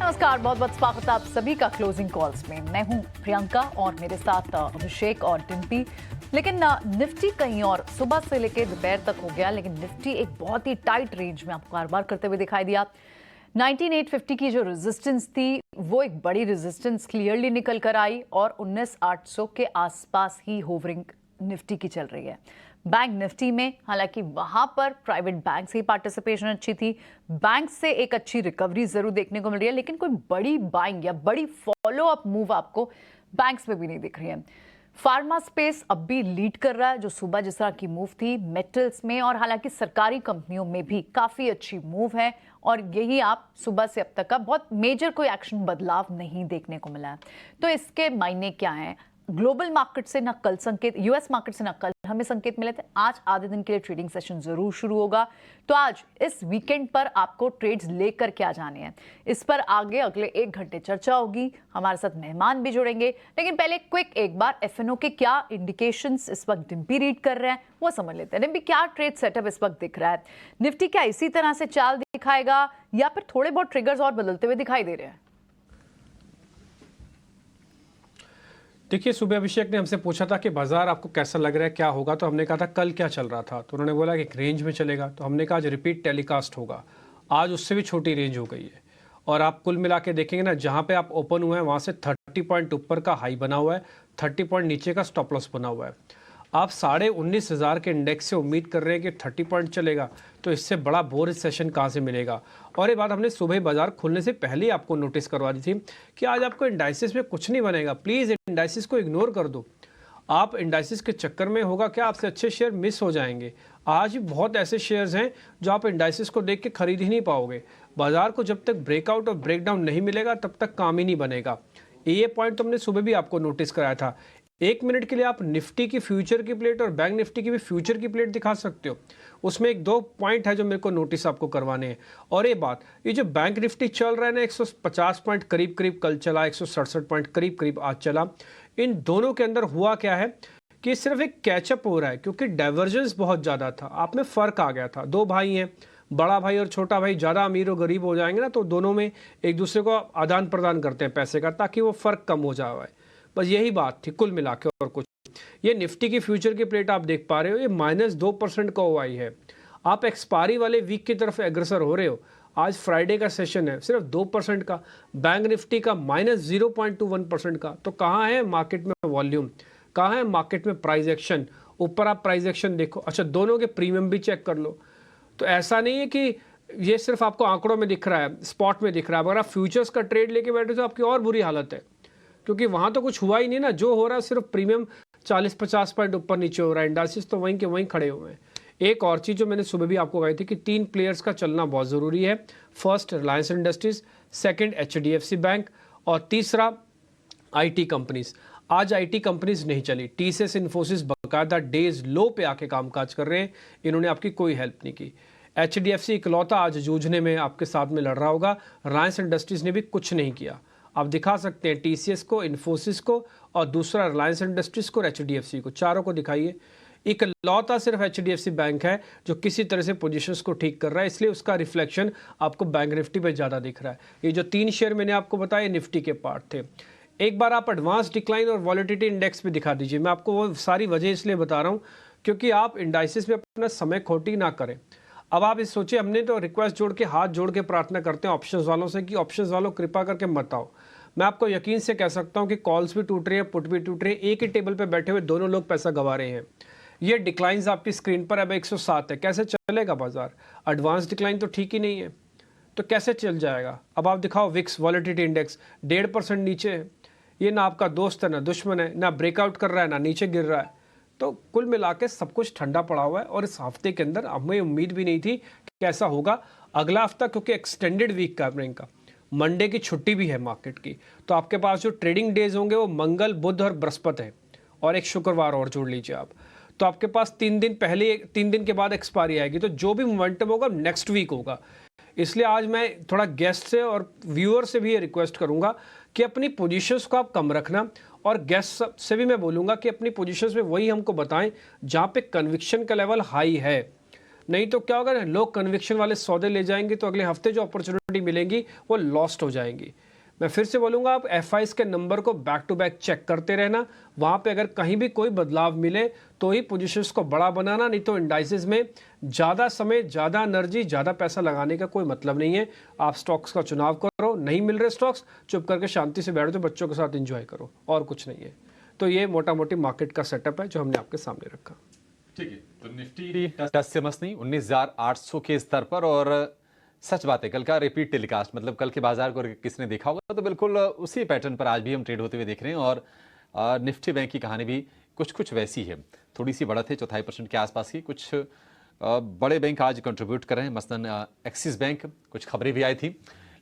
नमस्कार, बहुत बहुत स्वागत है आप सभी का क्लोजिंग कॉल्स में। मैं हूं प्रियंका और मेरे साथ अभिषेक और डिम्पी। लेकिन निफ्टी कहीं और सुबह से लेकर दोपहर तक हो गया, लेकिन निफ्टी एक बहुत ही टाइट रेंज में आपको कारोबार करते हुए दिखाई दिया। 19,850 की जो रेजिस्टेंस थी वो एक बड़ी रेजिस्टेंस क्लियरली निकल कर आई और 19,800 के आसपास ही होवरिंग निफ्टी की चल रही है। बैंक निफ्टी में हालांकि वहां पर प्राइवेट बैंक से ही पार्टिसिपेशन अच्छी थी, बैंक से एक अच्छी रिकवरी जरूर देखने को मिल रही है, लेकिन कोई बड़ी बाइंग या बड़ी फॉलो अप मूव आपको बैंक्स में भी नहीं दिख रही है। फार्मा स्पेस अब भी लीड कर रहा है, जो सुबह जिस तरह की मूव थी मेटल्स में और हालांकि सरकारी कंपनियों में भी काफी अच्छी मूव है और यही आप सुबह से अब तक का बहुत मेजर कोई एक्शन बदलाव नहीं देखने को मिला है। तो इसके मायने क्या हैं? ग्लोबल मार्केट से ना कल संकेत, यूएस मार्केट से ना कल हमें संकेत मिले थे। आज आधे दिन के लिए ट्रेडिंग सेशन जरूर शुरू होगा, तो आज इस वीकेंड पर आपको ट्रेड्स लेकर क्या जाने हैं, इस पर आगे अगले 1 घंटे चर्चा होगी। हमारे साथ मेहमान भी जुड़ेंगे, लेकिन पहले क्विक एक बार एफएनओ के क्या इंडिकेशंस इस वक्त डिम्पी रीड कर रहे हैं वो समझ लेते हैं। डिम्पी, क्या ट्रेड सेटअप इस वक्त दिख रहा है? निफ्टी क्या इसी तरह से चाल दिखाएगा या फिर थोड़े बहुत ट्रिगर्स और बदलते हुए दिखाई दे रहे हैं? देखिए, सुबह अभिषेक ने हमसे पूछा था कि बाजार आपको कैसा लग रहा है, क्या होगा, तो हमने कहा था कल क्या चल रहा था, तो उन्होंने बोला कि एक रेंज में चलेगा। तो हमने कहा आज रिपीट टेलीकास्ट होगा। आज उससे भी छोटी रेंज हो गई है और आप कुल मिला के देखेंगे ना, जहाँ पे आप ओपन हुए हैं वहाँ से 30 पॉइंट ऊपर का हाई बना हुआ है, 30 पॉइंट नीचे का स्टॉप लॉस बना हुआ है। आप 19,500 के इंडेक्स से उम्मीद कर रहे हैं कि 30 पॉइंट चलेगा, तो इससे बड़ा बोरिश सेशन कहाँ से मिलेगा। और ये बात हमने सुबह बाजार खुलने से पहले ही आपको नोटिस करवा दी थी कि आज आपको इंडाइसिस में कुछ नहीं बनेगा, प्लीज़ इंडाइसिस को इग्नोर कर दो। आप इंडाइसिस के चक्कर में होगा क्या, आपसे अच्छे शेयर मिस हो जाएंगे। आज भी बहुत ऐसे शेयर्स हैं जो आप इंडाइसिस को देख के खरीद ही नहीं पाओगे। बाजार को जब तक ब्रेकआउट और ब्रेकडाउन नहीं मिलेगा तब तक काम ही नहीं बनेगा। ये पॉइंट तो हमने सुबह भी आपको नोटिस कराया था। 1 मिनट के लिए आप निफ्टी की फ्यूचर की प्लेट और बैंक निफ्टी की भी फ्यूचर की प्लेट दिखा सकते हो। उसमें 1-2 पॉइंट है जो मेरे को नोटिस आपको करवाने हैं। और ये जो बैंक निफ्टी चल रहा है ना, 150 पॉइंट करीब करीब कल चला, 167 पॉइंट करीब करीब आज चला। इन दोनों के अंदर हुआ क्या है कि सिर्फ एक कैचअप हो रहा है, क्योंकि डाइवर्जेंस बहुत ज़्यादा था, आप में फ़र्क आ गया था। 2 भाई हैं, बड़ा भाई और छोटा भाई, ज़्यादा अमीर और गरीब हो जाएंगे ना, तो दोनों में एक दूसरे को आदान प्रदान करते हैं पैसे का, ताकि वो फ़र्क कम हो जाए। बस यही बात थी कुल मिला के, और कुछ। ये निफ्टी की फ्यूचर की प्लेट आप देख पा रहे हो, ये -2% का ओआई है। आप एक्सपायरी वाले वीक की तरफ एग्रेसर हो रहे हो। आज फ्राइडे का सेशन है, सिर्फ 2% का। बैंक निफ्टी का -0.21% का। तो कहाँ है मार्केट में वॉल्यूम, कहाँ है मार्केट में प्राइस एक्शन? ऊपर आप प्राइस एक्शन देखो। अच्छा, दोनों के प्रीमियम भी चेक कर लो। तो ऐसा नहीं है कि ये सिर्फ आपको आंकड़ों में दिख रहा है, स्पॉट में दिख रहा है। अगर आप फ्यूचर्स का ट्रेड लेके बैठे तो आपकी और बुरी हालत है, क्योंकि वहाँ तो कुछ हुआ ही नहीं ना। जो हो रहा है सिर्फ प्रीमियम 40-50 पॉइंट ऊपर नीचे हो रहा है, इंडाइसिस तो वहीं के वहीं खड़े हुए हैं। एक और चीज़ जो मैंने सुबह भी आपको कही थी कि 3 प्लेयर्स का चलना बहुत ज़रूरी है। First Reliance industries, second HDFC bank और तीसरा आईटी कंपनीज। आज आईटी कंपनीज नहीं चली। टीसीएस, इन्फोसिस बाकायदा डेज लो पे आके कामकाज कर रहे हैं, इन्होंने आपकी कोई हेल्प नहीं की। एचडीएफसी इकलौता आज जूझने में आपके साथ में लड़ रहा होगा। रिलायंस इंडस्ट्रीज ने भी कुछ नहीं किया। आप दिखा सकते हैं टीसीएस को, इन्फोसिस को और दूसरा रिलायंस इंडस्ट्रीज को और एचडीएफसी को, चारों को दिखाइए। इकलौता सिर्फ एचडीएफसी बैंक है जो किसी तरह से पोजीशंस को ठीक कर रहा है, इसलिए उसका रिफ्लेक्शन आपको बैंक निफ्टी पे ज़्यादा दिख रहा है। ये जो 3 शेयर मैंने आपको बताया निफ्टी के पार्ट थे। एक बार आप एडवांस डिक्लाइन और वॉलेटिलिटी इंडेक्स भी दिखा दीजिए। मैं आपको वो सारी वजह इसलिए बता रहा हूँ क्योंकि आप इंडाइसिस में अपना समय खोटी ना करें। अब आप इस सोचिए, हमने तो रिक्वेस्ट जोड़ के, हाथ जोड़ के प्रार्थना करते हैं ऑप्शंस वालों से कि ऑप्शंस वालों कृपा करके मत आओ। मैं आपको यकीन से कह सकता हूं कि कॉल्स भी टूट रही है, पुट भी टूट रही है। एक ही टेबल पे बैठे हुए दोनों लोग पैसा गंवा रहे हैं। ये डिक्लाइंस आपकी स्क्रीन पर अब 107 है। कैसे चलेगा बाजार? एडवांस डिक्लाइन तो ठीक ही नहीं है, तो कैसे चल जाएगा? अब आप दिखाओ विक्स वॉलेटिलिटी इंडेक्स 1.5% नीचे है। ये ना आपका दोस्त है ना दुश्मन है, ना ब्रेकआउट कर रहा है ना नीचे गिर रहा है। तो कुल मिला के सब कुछ ठंडा पड़ा हुआ है और इस हफ्ते के अंदर हमें उम्मीद भी नहीं थी कि कैसा होगा अगला हफ्ता, क्योंकि एक्सटेंडेड वीक का का मंडे की छुट्टी भी है मार्केट की। तो आपके पास जो ट्रेडिंग डेज होंगे वो मंगल, बुध और बृहस्पति है, और एक शुक्रवार और जोड़ लीजिए आप। तो आपके पास 3 दिन पहले, 3 दिन के बाद एक्सपायरी आएगी। तो जो भी मोमेंटम होगा नेक्स्ट वीक होगा। इसलिए आज मैं थोड़ा गेस्ट से और व्यूअर से भी ये रिक्वेस्ट करूंगा कि अपनी पोजीशंस को आप कम रखना, और गेस्ट से भी मैं बोलूँगा कि अपनी पोजीशंस में वही हमको बताएं जहाँ पे कन्विक्शन का लेवल हाई है, नहीं तो क्या होगा ना, लोग कन्विक्शन वाले सौदे ले जाएंगे तो अगले हफ्ते जो अपॉर्चुनिटी मिलेंगी वो लॉस्ट हो जाएंगी। मैं फिर से बोलूंगा, आप एफआईज के नंबर को बैक टू बैक चेक करते रहना, वहां पे अगर कहीं भी कोई बदलाव मिले तो ही पोजीशंस को बड़ा बनाना, नहीं तो इंडाइसेस में ज़्यादा समय, ज़्यादा एनर्जी, ज़्यादा पैसा लगाने का कोई मतलब नहीं है। आप स्टॉक्स का चुनाव करो, नहीं मिल रहे स्टॉक्स, चुप करके शांति से बैठ जाओ, बच्चों के साथ एंजॉय करो, और कुछ नहीं है। तो ये मोटा मोटी मार्केट का सेटअप है जो हमने आपके सामने रखा। ठीक है, तो निफ्टी टस से मस नहीं 19,800 के स्तर पर, और सच बात है कल का रिपीट टेलीकास्ट, मतलब कल के बाजार को किसने देखा होगा तो बिल्कुल उसी पैटर्न पर आज भी हम ट्रेड होते हुए देख रहे हैं। और निफ्टी बैंक की कहानी भी कुछ वैसी है, थोड़ी सी बढ़त है 0.25% के आसपास की। कुछ बड़े बैंक आज कंट्रीब्यूट कर रहे हैं, मसलन एक्सिस बैंक, कुछ खबरें भी आई थी।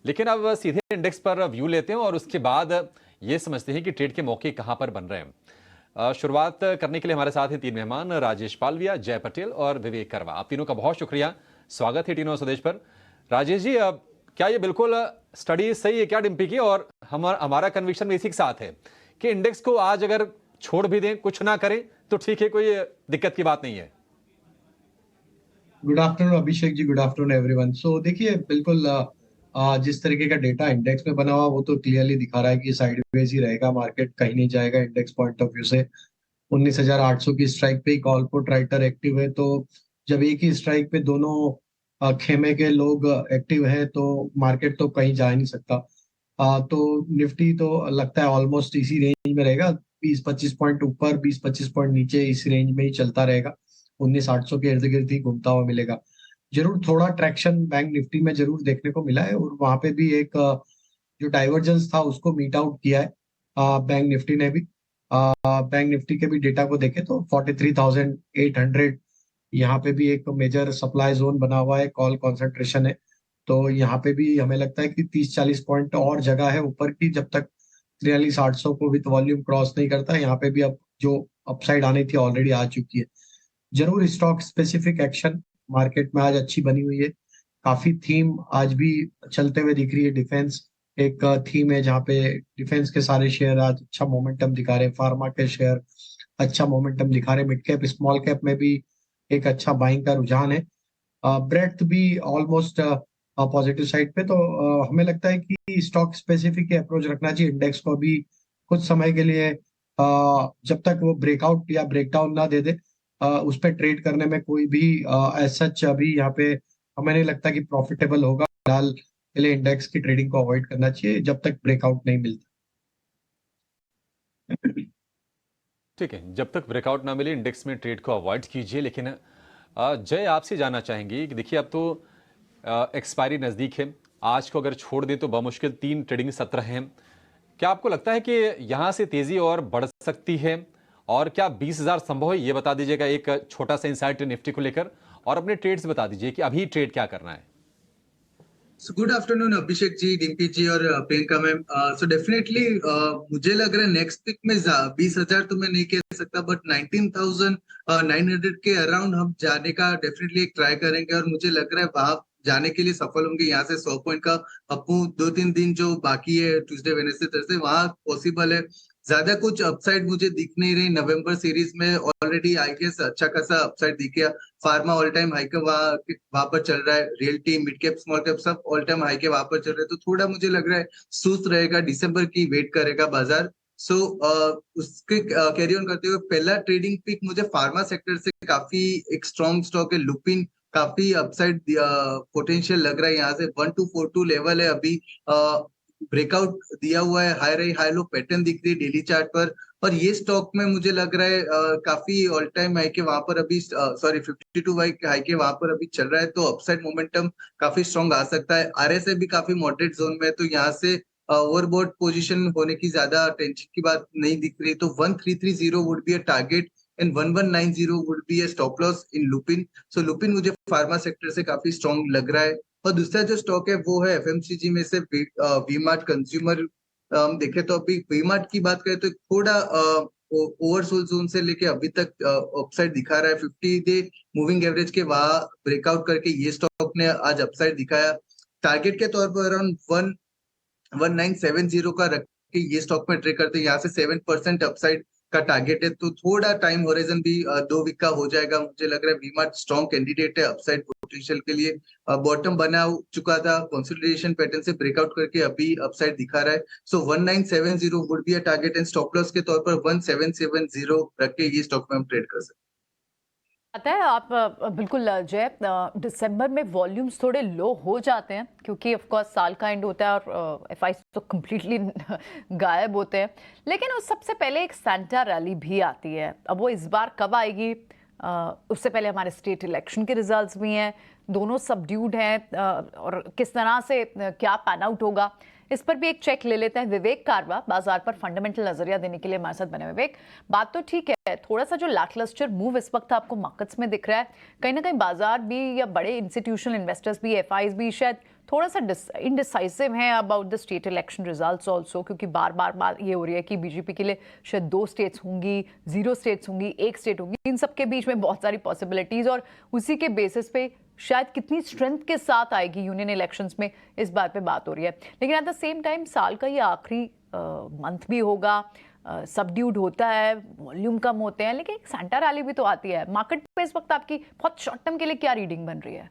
लेकिन अब सीधे इंडेक्स पर व्यू लेते हैं और उसके बाद ये समझते हैं कि ट्रेड के मौके कहाँ पर बन रहे हैं। शुरुआत करने के लिए हमारे साथ हैं तीन मेहमान, राजेश पालविया, जय पटेल और विवेक करवा। आप तीनों का बहुत शुक्रिया, स्वागत है टीनो स्वदेश पर। राजेश जी, क्या ये बिल्कुल स्टडी सही है क्या डिम्पी की, और हमारा कन्विक्शन भी इसी के साथ है कि इंडेक्स को आज अगर छोड़ भी दें, कुछ ना करें तो ठीक है, कोई दिक्कत की बात नहीं है? Good afternoon Abhishek ji, good afternoon everyone. सो देखिए, बिल्कुल जिस तरीके का डेटा इंडेक्स में बना हुआ वो तो क्लियरली दिखा रहा है कि साइडवेज ही रहेगा, मार्केट कहीं नहीं जाएगा। इंडेक्स पॉइंट ऑफ व्यू से 19,800 की स्ट्राइक पे ही कॉल पुट राइटर एक्टिव है, तो जब एक ही स्ट्राइक पे दोनों खेमे के लोग एक्टिव हैं तो मार्केट तो कहीं जा ही नहीं सकता। तो निफ्टी तो लगता है ऑलमोस्ट इसी रेंज में रहेगा, 20-25 पॉइंट ऊपर, 20-25 पॉइंट नीचे, इस रेंज में ही चलता रहेगा। 19,800 के इर्द गिर्द ही घूमता हुआ मिलेगा। जरूर थोड़ा ट्रैक्शन बैंक निफ्टी में जरूर देखने को मिला है, और वहां पे भी एक जो डाइवर्जेंस था उसको मीट आउट किया है बैंक निफ्टी ने भी। बैंक निफ्टी के भी डेटा को देखें तो 43,800 यहाँ पे भी एक मेजर सप्लाई जोन बना हुआ है, कॉल कॉन्सेंट्रेशन है। तो यहाँ पे भी हमें लगता है कि 30-40 पॉइंट और जगह है ऊपर की, जब तक 43,800 को विद वॉल्यूम क्रॉस नहीं करता। यहाँ पे भी अब जो अपसाइड आनी थी ऑलरेडी आ चुकी है। जरूर स्टॉक स्पेसिफिक एक्शन मार्केट में आज अच्छी बनी हुई है, काफी थीम आज भी चलते हुए दिख रही है। डिफेंस एक थीम है जहाँ पे डिफेंस के सारे शेयर आज अच्छा मोमेंटम दिखा रहे हैं, फार्मा के शेयर अच्छा मोमेंटम दिखा रहे हैं, मिड कैप स्मॉल कैप में भी एक अच्छा बाइंग का रुझान है, ब्रेथ भी ऑलमोस्ट पॉजिटिव साइड पे। तो हमें लगता है कि स्टॉक स्पेसिफिक अप्रोच रखना चाहिए इंडेक्स को अभी कुछ समय के लिए, जब तक वो ब्रेकआउट या ब्रेकडाउन ना दे दे। उस पर ट्रेड करने में कोई भी एज सच अभी यहाँ पे हमें नहीं लगता कि प्रॉफिटेबल होगा। फिलहाल के लिए इंडेक्स की ट्रेडिंग को अवॉइड करना चाहिए जब तक ब्रेकआउट नहीं मिलता। ठीक है, जब तक ब्रेकआउट ना मिले इंडेक्स में ट्रेड को अवॉइड कीजिए। लेकिन जय, आपसे जानना चाहेंगे कि देखिए अब तो एक्सपायरी नज़दीक है, आज को अगर छोड़ दें तो बमुश्किल 3 ट्रेडिंग सत्र हैं। क्या आपको लगता है कि यहाँ से तेज़ी और बढ़ सकती है, और क्या 20,000 संभव है, ये बता दीजिएगा एक छोटा सा इंसाइट निफ्टी को लेकर, और अपने ट्रेड्स बता दीजिए कि अभी ट्रेड क्या करना है। गुड आफ्टरनून अभिषेक जी, डिम्पी जी और प्रियंका मैम। सो डेफिनेटली मुझे लग रहा है नेक्स्ट वीक में 20,000 तो मैं नहीं कह सकता, बट 19,900 के अराउंड हम जाने का डेफिनेटली एक ट्राई करेंगे, और मुझे लग रहा है वहां जाने के लिए सफल होंगे। यहाँ से 100 पॉइंट का अपू 2-3 दिन जो बाकी है, ट्यूसडे वेडनेसडे थर्सडे, वहां पॉसिबल है। ज्यादा कुछ अपसाइड मुझे दिख नहीं रही। नवंबर सीरीज में ऑलरेडी आई गेस अच्छा खासा अपसाइड दिख गया। फार्मा ऑल टाइम हाई का वहां पर चल रहा है, realty mid cap small cap सब ऑल टाइम हाई के वहां पर चल रहे हैं। तो थोड़ा मुझे लग रहा है सुस्त रहेगा, दिसंबर की वेट करेगा बाजार। सो उसके कैरी ऑन करते हुए पहला ट्रेडिंग पिक मुझे फार्मा सेक्टर से काफी एक स्ट्रॉन्ग स्टॉक है लुपिन, काफी अपसाइड पोटेंशियल लग रहा है। यहाँ से 1242 लेवल है अभी, ब्रेकआउट दिया हुआ है, हाई रही हाई लो पैटर्न दिख रही है डेली चार्ट पर। और ये स्टॉक में मुझे लग रहा है काफी ऑल टाइम हाई के वहां पर अभी, सॉरी 52 हाई के वहां पर अभी चल रहा है, तो अपसाइड मोमेंटम काफी स्ट्रॉन्ग आ सकता है। आरएसआई भी काफी मॉडरेट जोन में है, तो यहाँ से ओवरबॉट पोजीशन होने की ज्यादा टेंशन की बात नहीं दिख रही। तो 1330 would be a target and 1190 would be a stop loss in Lupin. So Lupin मुझे फार्मा सेक्टर से काफी स्ट्रॉन्ग लग रहा है। और दूसरा जो स्टॉक है वो है एफएमसीजी में से वी-मार्ट कंज्यूमर। देखे तो अभी वी-मार्ट की बात करें तो थोड़ा ओवरसोल्ड जोन से लेके अभी तक अपसाइड दिखा रहा है। 50 डे मूविंग एवरेज के वहां ब्रेकआउट करके ये स्टॉक ने आज अपसाइड दिखाया। टारगेट के तौर पर अराउंड 1970 का रख के ये स्टॉक में ट्रेड करते हैं। यहाँ से 7% अपसाइड का टारगेट है, तो थोड़ा टाइम होराइजन भी 2 वीक का हो जाएगा। मुझे लग रहा है वी मार्ट स्ट्रॉन्ग कैंडिडेट है अपसाइड पोटेंशियल के लिए। बॉटम बना चुका था, कंसोलिडेशन पैटर्न से ब्रेकआउट करके अभी अपसाइड दिखा रहा है। सो 1970 would be a target and stop loss के तौर पर 1770 रख के ये स्टॉक में हम ट्रेड कर सकते हैं। पता है आप बिल्कुल जय दिसंबर में वॉल्यूम्स थोड़े लो हो जाते हैं क्योंकि ऑफ कोर्स साल का एंड होता है और एफआई तो कम्प्लीटली गायब होते हैं, लेकिन उस सबसे पहले एक सेंटा रैली भी आती है। अब वो इस बार कब आएगी? उससे पहले हमारे स्टेट इलेक्शन के रिजल्ट्स भी हैं, दोनों सबड्यूड हैं, और किस तरह से क्या पैन आउट होगा इस पर भी एक चेक ले लेते हैं। विवेक कारवा बाजार पर फंडामेंटल नजरिया देने के लिए हमारे साथ बने। विवेक, बात तो ठीक है, थोड़ा सा जो लैकलस्टर मूव इस वक्त आपको मार्केट्स में दिख रहा है, कहीं ना कहीं बाजार भी या बड़े इंस्टीट्यूशनल इन्वेस्टर्स भी, एफआईज भी शायद थोड़ा सा इनडिसाइसिव हैं about the state election results also, क्योंकि बार बार ये हो रही है कि बीजेपी के लिए शायद 2 स्टेट्स होंगी, 0 स्टेट्स होंगी, 1 स्टेट होंगी, इन सब के बीच में बहुत सारी पॉसिबिलिटीज, और उसी के बेसिस पे शायद कितनी स्ट्रेंथ के साथ आएगी यूनियन इलेक्शंस में, इस बात पे बात हो रही है। लेकिन एट द सेम टाइम साल का ये आखिरी मंथ भी होगा, सबड्यूड होता है, वॉल्यूम कम होते हैं, लेकिन सेंटा रैली भी तो आती है। मार्केट पे इस वक्त आपकी बहुत शॉर्ट टर्म के लिए क्या रीडिंग बन रही है?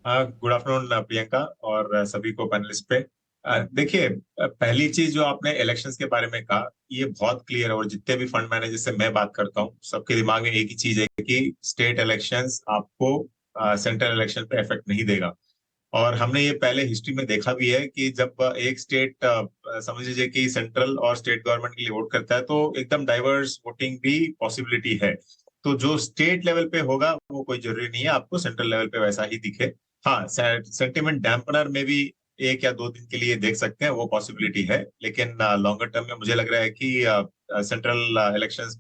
गुड आफ्टरनून प्रियंका और सभी को पैनलिस्ट पे। देखिए, पहली चीज जो आपने इलेक्शंस के बारे में कहा, ये बहुत क्लियर है और जितने भी फंड मैनेजर से मैं बात करता हूँ सबके दिमाग में एक ही चीज है कि स्टेट इलेक्शंस आपको सेंट्रल इलेक्शन पे इफेक्ट नहीं देगा। और हमने ये पहले हिस्ट्री में देखा भी है कि जब एक स्टेट समझ लीजिए कि सेंट्रल और स्टेट गवर्नमेंट के लिए वोट करता है तो एकदम डाइवर्स वोटिंग भी पॉसिबिलिटी है। तो जो स्टेट लेवल पे होगा वो कोई जरूरी नहीं है आपको सेंट्रल लेवल पे वैसा ही दिखे। हाँ, सेंटिमेंट डैम्पनर में भी 1 या 2 दिन के लिए देख सकते हैं, वो पॉसिबिलिटी है, लेकिन लॉन्गर टर्म में मुझे लग रहा है कि सेंट्रल इलेक्शंस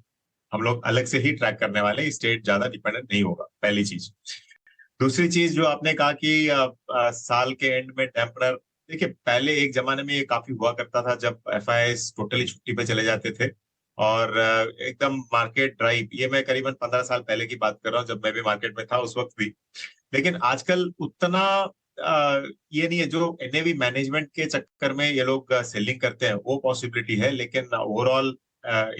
हम लोग अलग से ही ट्रैक करने वाले, स्टेट ज्यादा डिपेंडेंट नहीं होगा, पहली चीज। दूसरी चीज जो आपने कहा कि साल के एंड में डैम्पनर, देखिए पहले एक जमाने में ये काफी हुआ करता था जब एफआईआईज टोटली छुट्टी पे चले जाते थे और एकदम मार्केट ड्राइव, ये मैं करीबन 15 साल पहले की बात कर रहा हूँ जब मैं भी मार्केट में था उस वक्त भी। लेकिन आजकल उतना ये नहीं है, जो एनएवी मैनेजमेंट के चक्कर में ये लोग सेलिंग करते हैं वो पॉसिबिलिटी है, लेकिन ओवरऑल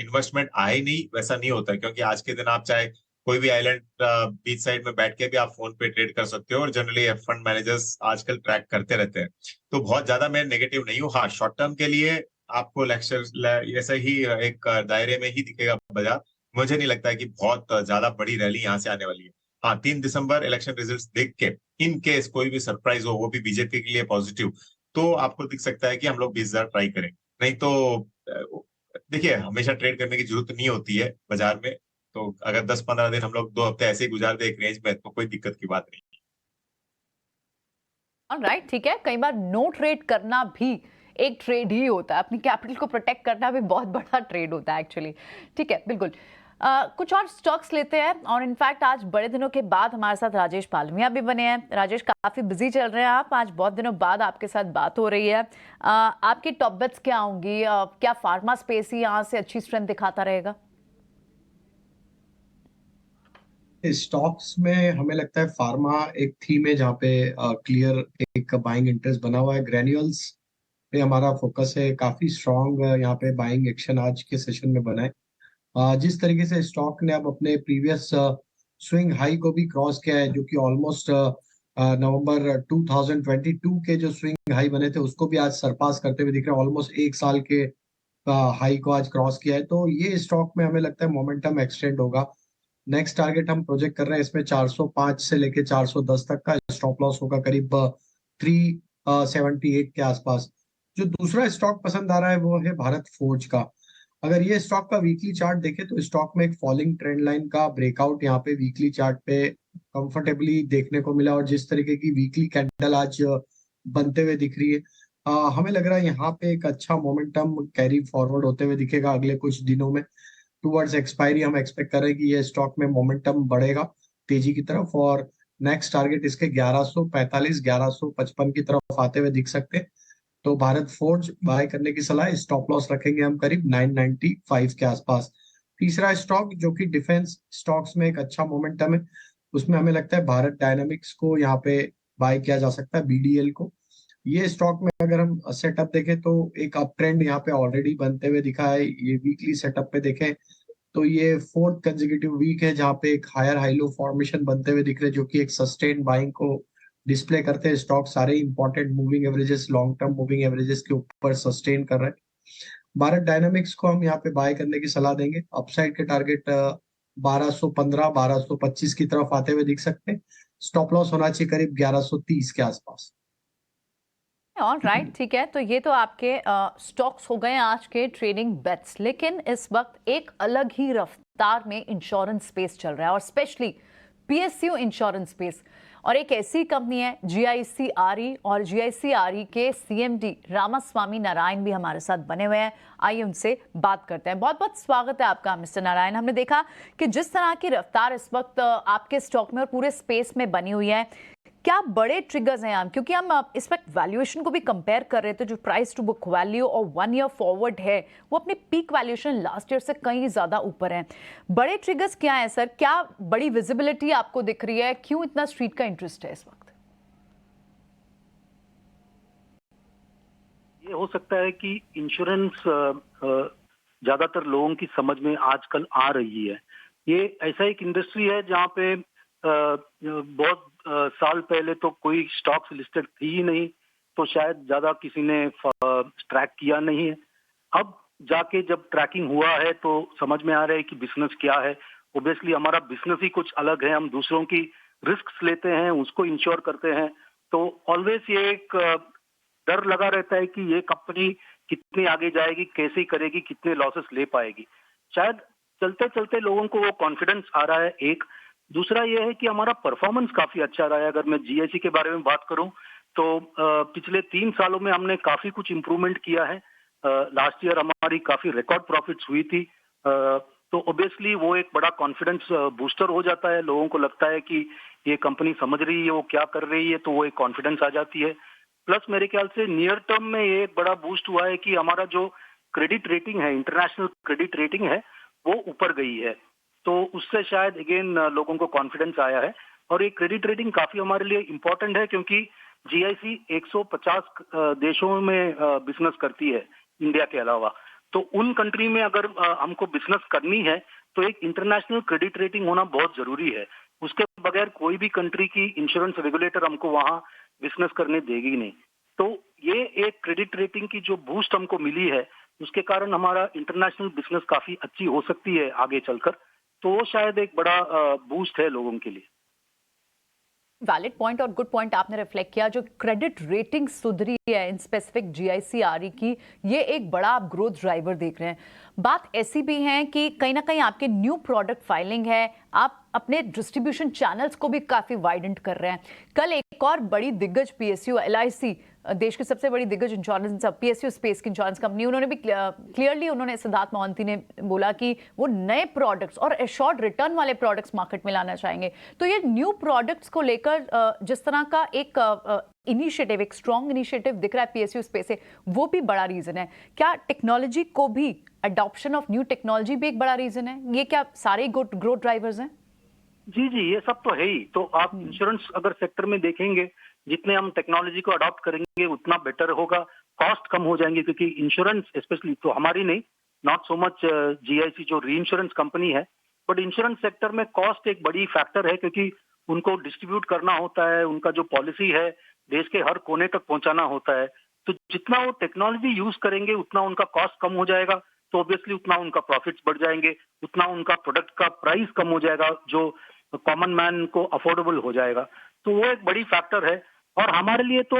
इन्वेस्टमेंट आए नहीं, वैसा नहीं होता है, क्योंकि आज के दिन आप चाहे कोई भी आइलैंड बीच साइड में बैठ के भी आप फोन पे ट्रेड कर सकते हो और जनरली फंड मैनेजर्स आजकल ट्रैक करते रहते हैं। तो बहुत ज्यादा मैं नेगेटिव नहीं हूँ। हाँ, शॉर्ट टर्म के लिए आपको लेक्चर ऐसे ही एक दायरे में ही दिखेगा बाजार। मुझे नहीं लगता है कि बहुत ज्यादा बड़ी रैली यहाँ से आने वाली है। हाँ, 3 दिसंबर इलेक्शन रिजल्ट्स देख के इन केस कोई भी सरप्राइज हो, वो भी बीजेपी के लिए पॉजिटिव, तो आपको दिख सकता है कि हम लोग 20,000 ट्राई करें। नहीं तो देखिए, हमेशा ट्रेड करने की जरूरत नहीं होती है बाजार में, तो अगर 10-15 दिन हम लोग 2 हफ्ते ऐसे ही गुजार दे एक रेंज में तो कोई दिक्कत की बात नहीं। ऑलराइट, ठीक है, कई बार नो ट्रेड करना भी एक ट्रेड ही होता है, अपनी कैपिटल को प्रोटेक्ट करना भी बहुत बड़ा ट्रेड होता है एक्चुअली। ठीक है, बिल्कुल। कुछ और स्टॉक्स लेते हैं, और इनफैक्ट आज बड़े दिनों के बाद हमारे साथ राजेश पालमिया भी बने हैं। राजेश, काफी बिजी चल रहे हैं आप, आज बहुत दिनों बाद आपके साथ बात हो रही है। आपकी टॉप बेट्स क्या होंगी? क्या फार्मा स्पेस ही यहाँ से अच्छी स्ट्रेंथ दिखाता रहेगा? स्टॉक्स में हमें लगता है फार्मा एक थीम है जहाँ पे क्लियर एक बाइंग इंटरेस्ट बना हुआ है। ग्रेन्यूल्स पे हमारा फोकस है, काफी स्ट्रॉन्ग यहाँ पे बाइंग एक्शन आज के सेशन में बना है। जिस तरीके से स्टॉक ने अब अपने प्रीवियस स्विंग हाई को भी क्रॉस किया है, जो कि ऑलमोस्ट नवंबर 2022 के जो स्विंग हाई बने थे उसको भी आज सरपास करते हुए दिख रहा है। ऑलमोस्ट 1 साल के हाई को आज क्रॉस किया है, तो ये स्टॉक में हमें लगता है मोमेंटम एक्सटेंड होगा। नेक्स्ट टारगेट हम प्रोजेक्ट कर रहे हैं इसमें 405 से लेके 410 तक का। स्टॉप लॉस होगा करीब 378 के आसपास। जो दूसरा स्टॉक पसंद आ रहा है वो है भारत फोर्ज का। अगर ये स्टॉक का वीकली चार्ट देखें तो स्टॉक में एक फॉलिंग ट्रेंड लाइन का ब्रेकआउट यहाँ पे वीकली चार्ट पे कंफर्टेबली देखने को मिला, और जिस तरीके की वीकली कैंडल आज बनते हुए दिख रही है, हमें लग रहा है यहाँ पे एक अच्छा मोमेंटम कैरी फॉरवर्ड होते हुए दिखेगा अगले कुछ दिनों में। टुवर्ड्स एक्सपायरी हम एक्सपेक्ट कर रहे हैं कि ये स्टॉक में मोमेंटम बढ़ेगा तेजी की तरफ, और नेक्स्ट टारगेट इसके 1145 1155 की तरफ आते हुए दिख सकते हैं। तो भारत फोर्ज बाय करने की सलाह, स्टॉप लॉस रखेंगे हम करीब 995 के आसपास। तीसरा स्टॉक जो कि डिफेंस स्टॉक्स में एक अच्छा मोमेंटम है, उसमें हमें लगता है भारत डायनामिक्स को यहाँ पे बाय किया जा सकता है, बीडीएल को। ये स्टॉक में अगर हम सेटअप देखें तो एक अप ट्रेंड यहाँ पे ऑलरेडी बनते हुए दिखा है। ये वीकली सेटअप पे देखें तो ये फोर्थ कंसेक्यूटिव वीक है जहाँ पे एक हायर हाई लो फॉर्मेशन बनते हुए दिख रहे हैं, जो कि एक सस्टेन बाइंग को डिस्प्ले करते हैं। स्टॉक सारे important moving averages, long term moving averages के ऊपर सस्टेन कर रहे हैं। भारत डायनामिक्स को हम यहाँ पे बाय करने की सलाह देंगे। अपसाइड के टारगेट 1215 1225 की तरफ आते हुए दिख सकते हैं। स्टॉप लॉस होना चाहिए करीब 1130 के आसपास। ऑल राइट, ठीक है। तो ये तो आपके स्टॉक्स हो गए आज के ट्रेडिंग बेट्स, लेकिन इस वक्त एक अलग ही रफ्तार में इंश्योरेंस स्पेस चल रहा है, और स्पेशली पीएसयू इंश्योरेंस स्पेस। और एक ऐसी कंपनी है जीआईसीआरई, और जीआईसीआरई के सीएमडी रामास्वामी नारायण भी हमारे साथ बने हुए हैं। आइए उनसे बात करते हैं। बहुत बहुत स्वागत है आपका मिस्टर नारायण। हमने देखा कि जिस तरह की रफ्तार इस वक्त आपके स्टॉक में और पूरे स्पेस में बनी हुई है, क्या बड़े ट्रिगर्स हैं? हम क्योंकि हम इस वक्त वैल्यूएशन को भी कंपेयर कर रहे थे, जो प्राइस टू बुक वैल्यू और 1 ईयर फॉरवर्ड है वो अपनी पीक वैल्यूएशन लास्ट ईयर से कहीं ज्यादा ऊपर है। बड़े ट्रिगर्स क्या हैं सर? क्या बड़ी विजिबिलिटी आपको दिख रही है? क्यों इतना स्ट्रीट का इंटरेस्ट है इस वक्त? ये हो सकता है कि इंश्योरेंस ज्यादातर लोगों की समझ में आजकल आ रही है। ये ऐसा एक इंडस्ट्री है जहाँ पे बहुत साल पहले तो कोई स्टॉक्स लिस्टेड थी ही नहीं, तो शायद ज्यादा किसी ने ट्रैक किया नहीं है। अब जाके जब ट्रैकिंग हुआ है तो समझ में आ रहा है कि बिजनेस क्या है। ओब्वियसली हमारा बिजनेस ही कुछ अलग है, हम दूसरों की रिस्क लेते हैं, उसको इंश्योर करते हैं। तो ऑलवेज ये एक डर लगा रहता है कि ये कंपनी कितनी आगे जाएगी, कैसे करेगी, कितने लॉसेस ले पाएगी। शायद चलते चलते लोगों को वो कॉन्फिडेंस आ रहा है। एक दूसरा ये है कि हमारा परफॉर्मेंस काफी अच्छा रहा है। अगर मैं जीआईसी के बारे में बात करूं तो पिछले 3 सालों में हमने काफी कुछ इंप्रूवमेंट किया है। लास्ट ईयर हमारी काफी रिकॉर्ड प्रॉफिट्स हुई थी। तो ऑब्वियसली वो एक बड़ा कॉन्फिडेंस बूस्टर हो जाता है। लोगों को लगता है कि ये कंपनी समझ रही है वो क्या कर रही है, तो वो एक कॉन्फिडेंस आ जाती है। प्लस मेरे ख्याल से नियर टर्म में ये एक बड़ा बूस्ट हुआ है कि हमारा जो क्रेडिट रेटिंग है, इंटरनेशनल क्रेडिट रेटिंग है, वो ऊपर गई है। तो उससे शायद अगेन लोगों को कॉन्फिडेंस आया है। और ये क्रेडिट रेटिंग काफी हमारे लिए इम्पोर्टेंट है, क्योंकि जीआईसी 150 देशों में बिजनेस करती है इंडिया के अलावा। तो उन कंट्री में अगर हमको बिजनेस करनी है तो एक इंटरनेशनल क्रेडिट रेटिंग होना बहुत जरूरी है। उसके बगैर कोई भी कंट्री की इंश्योरेंस रेगुलेटर हमको वहां बिजनेस करने देगी नहीं। तो ये एक क्रेडिट रेटिंग की जो बूस्ट हमको मिली है, उसके कारण हमारा इंटरनेशनल बिजनेस काफी अच्छी हो सकती है आगे चलकर। तो वो शायद एक बड़ा बूस्ट है लोगों के लिए। वैलिड पॉइंट और गुड पॉइंट आपने रिफ्लेक्ट किया। जो क्रेडिट रेटिंग सुधरी है इन स्पेसिफिक जीआईसीआरई की, ये एक बड़ा आप ग्रोथ ड्राइवर देख रहे हैं। बात ऐसी भी है कि कहीं ना कहीं आपके न्यू प्रोडक्ट फाइलिंग है, आप अपने डिस्ट्रीब्यूशन चैनल्स को भी काफी वाइडेंट कर रहे हैं। कल एक और बड़ी दिग्गज पीएसयू एलआईसी, देश की सबसे बड़ी दिग्गज इंश्योरेंस पीएसयू स्पेस की इंश्योरेंस कंपनी, उन्होंने भी क्लियरली उन्होंने सिद्धार्थ मोहंती ने बोला कि वो नए प्रोडक्ट्स और एश्योर्ड रिटर्न वाले प्रोडक्ट्स मार्केट में लाना चाहेंगे। तो ये न्यू प्रोडक्ट्स को लेकर जिस तरह का एक इनिशिएटिव, एक स्ट्रॉन्ग इनिशिएटिव दिख रहा है पीएसयू स्पेस से, वो भी बड़ा रीजन है। क्या टेक्नोलॉजी को भी, अडॉप्शन ऑफ न्यू टेक्नोलॉजी भी एक बड़ा रीजन है? ये क्या सारे ग्रोथ ड्राइवर्स हैं? जी जी, ये सब तो है ही। तो आप इंश्योरेंस अगर सेक्टर में देखेंगे, जितने हम टेक्नोलॉजी को अडॉप्ट करेंगे उतना बेटर होगा, कॉस्ट कम हो जाएंगे। क्योंकि इंश्योरेंस स्पेशली तो हमारी नहीं, नॉट सो मच जीआईसी जो री इंश्योरेंस कंपनी है, बट इंश्योरेंस सेक्टर में कॉस्ट एक बड़ी फैक्टर है। क्योंकि उनको डिस्ट्रीब्यूट करना होता है, उनका जो पॉलिसी है देश के हर कोने तक पहुंचाना होता है। तो जितना वो टेक्नोलॉजी यूज करेंगे उतना उनका कॉस्ट कम हो जाएगा, तो ऑब्वियसली उतना उनका प्रॉफिट्स बढ़ जाएंगे, उतना उनका प्रोडक्ट का प्राइस कम हो जाएगा, जो कॉमन मैन को अफोर्डेबल हो जाएगा। तो वो एक बड़ी फैक्टर है। और हमारे लिए तो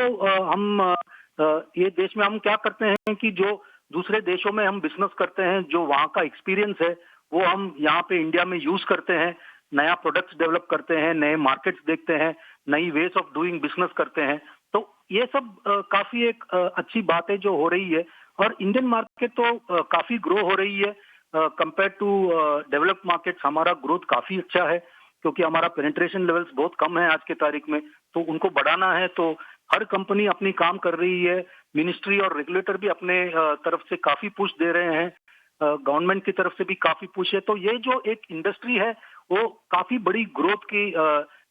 ये देश में हम क्या करते हैं कि जो दूसरे देशों में हम बिजनेस करते हैं, जो वहाँ का एक्सपीरियंस है वो हम यहाँ पे इंडिया में यूज करते हैं, नया प्रोडक्ट्स डेवलप करते हैं, नए मार्केट्स देखते हैं, नई वेज ऑफ डूइंग बिजनेस करते हैं। तो ये सब काफी एक अच्छी बात है जो हो रही है। और इंडियन मार्केट तो काफी ग्रो हो रही है कंपेयर टू डेवलप्ड मार्केट्स। हमारा ग्रोथ काफी अच्छा है, क्योंकि हमारा पेनिट्रेशन लेवल्स बहुत कम है आज के तारीख में, तो उनको बढ़ाना है। तो हर कंपनी अपनी काम कर रही है, मिनिस्ट्री और रेगुलेटर भी अपने तरफ से काफी पुश दे रहे हैं, गवर्नमेंट की तरफ से भी काफी पुश है। तो ये जो एक इंडस्ट्री है वो काफी बड़ी ग्रोथ की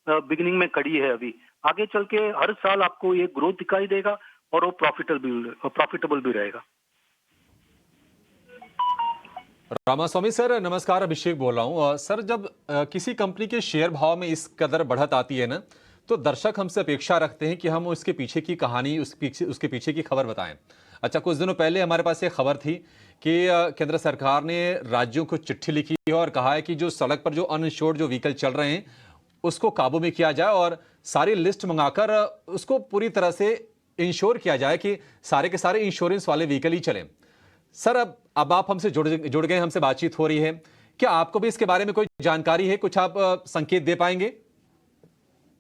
बिगिनिंग में खड़ी है। अभी आगे चल के हर साल आपको ये ग्रोथ दिखाई देगा, और वो प्रॉफिटेबल भी रहेगा। रामास्वामी सर नमस्कार, अभिषेक बोल रहा हूँ। सर जब किसी कंपनी के शेयर भाव में इस कदर बढ़त आती है ना, तो दर्शक हमसे अपेक्षा रखते हैं कि हम उसके पीछे की कहानी, उसके पीछे की खबर बताएं। अच्छा, कुछ दिनों पहले हमारे पास एक खबर थी कि केंद्र सरकार ने राज्यों को चिट्ठी लिखी है और कहा है कि जो सड़क पर जो अनइंश्योर्ड जो व्हीकल चल रहे हैं उसको काबू में किया जाए और सारी लिस्ट मंगाकर उसको पूरी तरह से इंश्योर किया जाए कि सारे के सारे इंश्योरेंस वाले व्हीकल ही चलें। सर अब आप हमसे जुड़ गए, हमसे बातचीत हो रही है, क्या आपको भी इसके बारे में कोई जानकारी है? कुछ आप संकेत दे पाएंगे?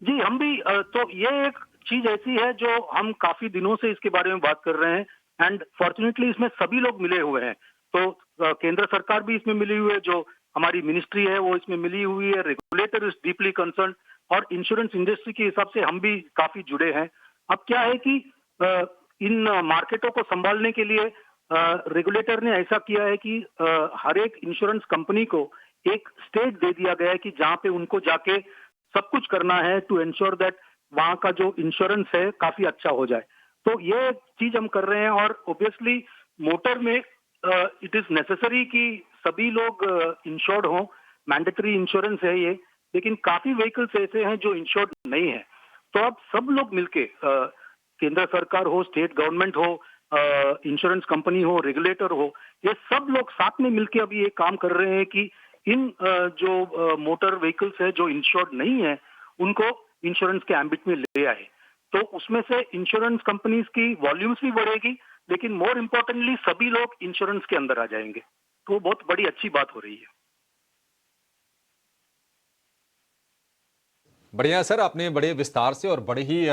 जी, हम भी तो ये एक चीज ऐसी है जो हम काफी दिनों से इसके बारे में बात कर रहे हैं एंड फॉर्चुनेटली इसमें सभी लोग मिले हुए हैं। तो केंद्र सरकार भी इसमें मिली हुई है, जो हमारी मिनिस्ट्री है वो इसमें मिली हुई है, रेगुलेटर इज डीपली कंसर्न और इंश्योरेंस इंडस्ट्री के हिसाब से हम भी काफी जुड़े हैं। अब क्या है कि इन मार्केटों को संभालने के लिए रेगुलेटर ने ऐसा किया है कि हर एक इंश्योरेंस कंपनी को एक स्टेट दे दिया गया है कि जहां पे उनको जाके सब कुछ करना है टू एंश्योर दैट वहां का जो इंश्योरेंस है काफी अच्छा हो जाए। तो ये चीज हम कर रहे हैं और ऑब्वियसली मोटर में इट इज नेसेसरी कि सभी लोग इंश्योर्ड हों, मैंडेटरी इंश्योरेंस है ये, लेकिन काफी व्हीकल्स ऐसे हैं जो इंश्योर्ड नहीं है। तो अब सब लोग मिलके केंद्र सरकार हो, स्टेट गवर्नमेंट हो, इंश्योरेंस कंपनी हो, रेगुलेटर हो, ये सब लोग साथ में मिलके अभी ये काम कर रहे हैं कि इन जो मोटर व्हीकल्स है जो इंश्योर्ड नहीं है उनको इंश्योरेंस के एम्बिट में ले आए। तो उसमें से इंश्योरेंस कंपनीज की वॉल्यूम्स भी बढ़ेगी, लेकिन मोर इम्पोर्टेंटली सभी लोग इंश्योरेंस के अंदर आ जाएंगे। तो बहुत बड़ी अच्छी बात हो रही है। बढ़िया सर, आपने बड़े विस्तार से और बड़े ही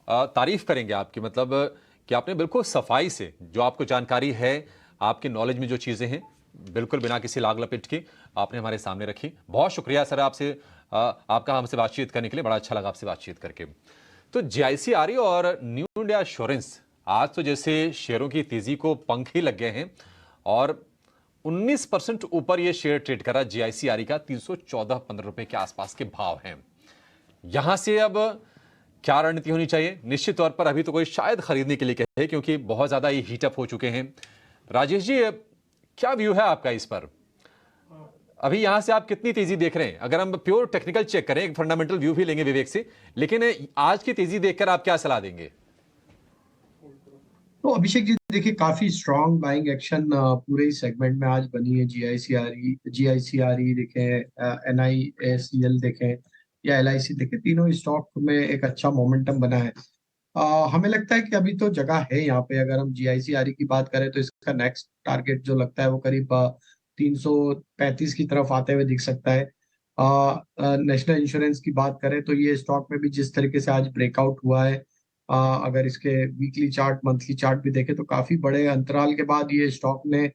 तारीफ करेंगे आपकी, मतलब कि आपने बिल्कुल सफाई से जो आपको जानकारी है, आपके नॉलेज में जो चीज़ें हैं, बिल्कुल बिना किसी लाग लपेट के आपने हमारे सामने रखी। बहुत शुक्रिया सर आपसे, आपका हमसे बातचीत करने के लिए। बड़ा अच्छा लगा आपसे बातचीत करके। तो जीआईसीआरई और न्यू इंडिया एश्योरेंस आज तो जैसे शेयरों की तेजी को पंख ही लग गए हैं और 19% ऊपर ये शेयर ट्रेड कर रहा है। जीआईसीआरई का 314-15 रुपए के आसपास के भाव हैं। यहां से अब क्या रणनीति होनी चाहिए? निश्चित तौर पर अभी तो कोई शायद खरीदने के लिए कहे, क्योंकि बहुत ज्यादा ये हीटअप हो चुके हैं। राजेश जी, क्या व्यू है आपका इस पर? अभी यहां से आप कितनी तेजी देख रहे हैं? अगर हम प्योर टेक्निकल चेक करें, एक फंडामेंटल व्यू भी लेंगे विवेक से, लेकिन आज की तेजी देखकर आप क्या सलाह देंगे? तो अभिषेक जी देखिए, काफी स्ट्रॉन्ग बाइंग एक्शन पूरे ही सेगमेंट में आज बनी है। जीआईसीआरई देखें, एनआईएसीएल देखें या एलआईसी देखें, तीनों स्टॉक में एक अच्छा मोमेंटम बना है। हमें लगता है कि अभी तो जगह है यहाँ पे। अगर हम जीआईसीआरई की बात करें तो इसका नेक्स्ट टारगेट जो लगता है वो करीब 335 की तरफ आते हुए दिख सकता है। नेशनल इंश्योरेंस की बात करें तो ये स्टॉक में भी जिस तरीके से आज ब्रेकआउट हुआ है, अगर इसके वीकली चार्ट, मंथली चार्ट भी देखें तो काफी बड़े अंतराल के बाद ये स्टॉक ने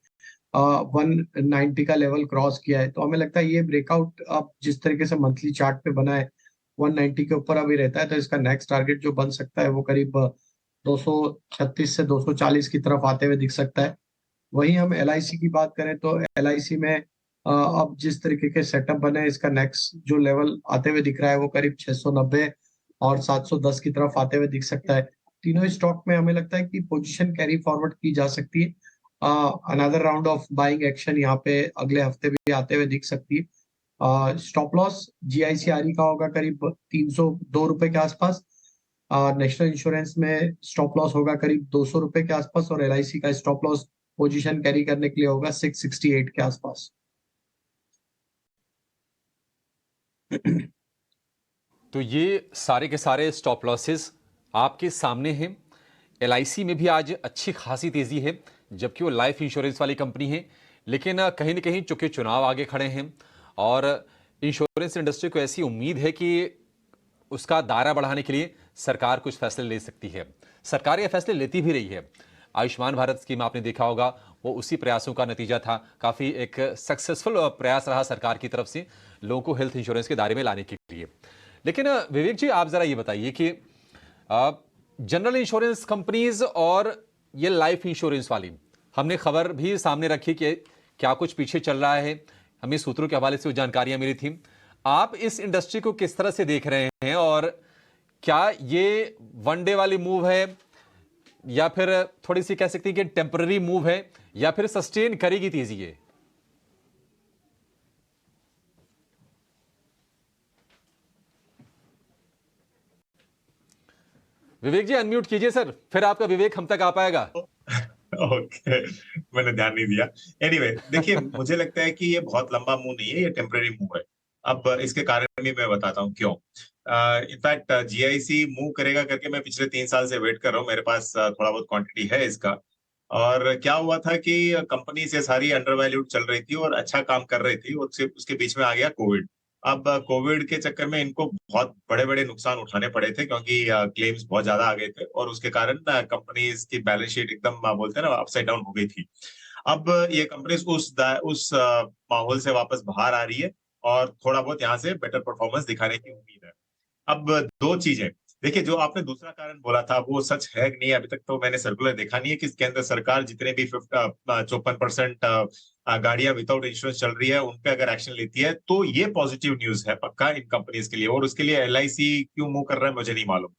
190 का लेवल क्रॉस किया है। तो हमें लगता है ये ब्रेकआउट अब जिस तरीके से मंथली चार्ट पे बना है 190 के ऊपर अभी रहता है, तो इसका नेक्स्ट टारगेट जो बन सकता है वो करीब 236 से 240 की तरफ आते हुए दिख सकता है। वहीं हम एलआईसी की बात करें तो एलआईसी में अब जिस तरीके के सेटअप बने हैं, इसका नेक्स्ट जो लेवल आते हुए दिख रहा है वो करीब 690 और 710 की तरफ आते हुए दिख सकता है। तीनों स्टॉक में हमें लगता है कि पोजीशन कैरी फॉरवर्ड की जा सकती है। Another round of buying action यहाँ पे अगले हफ्ते भी आते हुए दिख सकती है। स्टॉप लॉस जीआईसीआरई का होगा करीब 302 रुपए के आसपास। नेशनल इंश्योरेंस में स्टॉप लॉस होगा करीब 200 रुपए के आसपास और एलआईसी का स्टॉप लॉस पोजीशन कैरी करने के लिए होगा 668 के आसपास। तो ये सारे के सारे स्टॉप लॉसेस आपके सामने हैं। एलआईसी में भी आज अच्छी खासी तेजी है, जबकि वो लाइफ इंश्योरेंस वाली कंपनी है, लेकिन कहीं ना कहीं चूंकि चुनाव आगे खड़े हैं और इंश्योरेंस इंडस्ट्री को ऐसी उम्मीद है कि उसका दायरा बढ़ाने के लिए सरकार कुछ फैसले ले सकती है। सरकार ये फैसले लेती भी रही है। आयुष्मान भारत स्कीम आपने देखा होगा, वो उसी प्रयासों का नतीजा था। काफी एक सक्सेसफुल प्रयास रहा सरकार की तरफ से लोगों को हेल्थ इंश्योरेंस के दायरे में लाने के लिए। लेकिन विवेक जी, आप जरा ये बताइए कि जनरल इंश्योरेंस कंपनीज और ये लाइफ इंश्योरेंस वाली, हमने खबर भी सामने रखी कि क्या कुछ पीछे चल रहा है, हमें सूत्रों के हवाले से वो जानकारियां मिली थी। आप इस इंडस्ट्री को किस तरह से देख रहे हैं और क्या ये वन डे वाली मूव है या फिर थोड़ी सी कह सकती है कि टेम्पररी मूव है, या फिर सस्टेन करेगी तेजी ये? विवेक जी अनम्यूट कीजिए सर, फिर आपका विवेक हम तक आ पाएगा। ओके, मैंने ध्यान नहीं दिया। एनीवे, देखिए मुझे लगता है कि ये बहुत लंबा मूव नहीं है, ये टेम्पररी मूव है। अब इसके कारण भी मैं बताता हूँ क्यों। इनफैक्ट जीआईसी मूव करेगा करके मैं पिछले 3 साल से वेट कर रहा हूँ, मेरे पास थोड़ा बहुत क्वांटिटी है इसका। और क्या हुआ था कि कंपनी से सारी अंडरवैल्यूड चल रही थी और अच्छा काम कर रही थी, उसके उसके बीच में आ गया कोविड। अब कोविड के चक्कर में इनको बहुत बड़े बड़े नुकसान उठाने पड़े थे, क्योंकि क्लेम्स बहुत ज्यादा आ गए थे और उसके कारण कंपनीज की बैलेंस शीट एकदम बोलते हैं ना अपसाइड डाउन हो गई थी। अब ये कंपनी उस माहौल से वापस बाहर आ रही है और थोड़ा बहुत यहाँ से बेटर परफॉर्मेंस दिखाने की उम्मीद है। अब दो चीजें, देखिए जो आपने दूसरा कारण बोला था वो सच है कि नहीं, अभी तक तो मैंने सर्कुलर देखा नहीं है कि इसके अंदर सरकार जितने भी 54% गाड़ियां विदाउट इंश्योरेंस चल रही है उन पे अगर एक्शन लेती है तो ये पॉजिटिव न्यूज है पक्का इन कंपनीज के लिए। और उसके लिए एलआईसी क्यों मूव कर रहा है मुझे नहीं मालूम।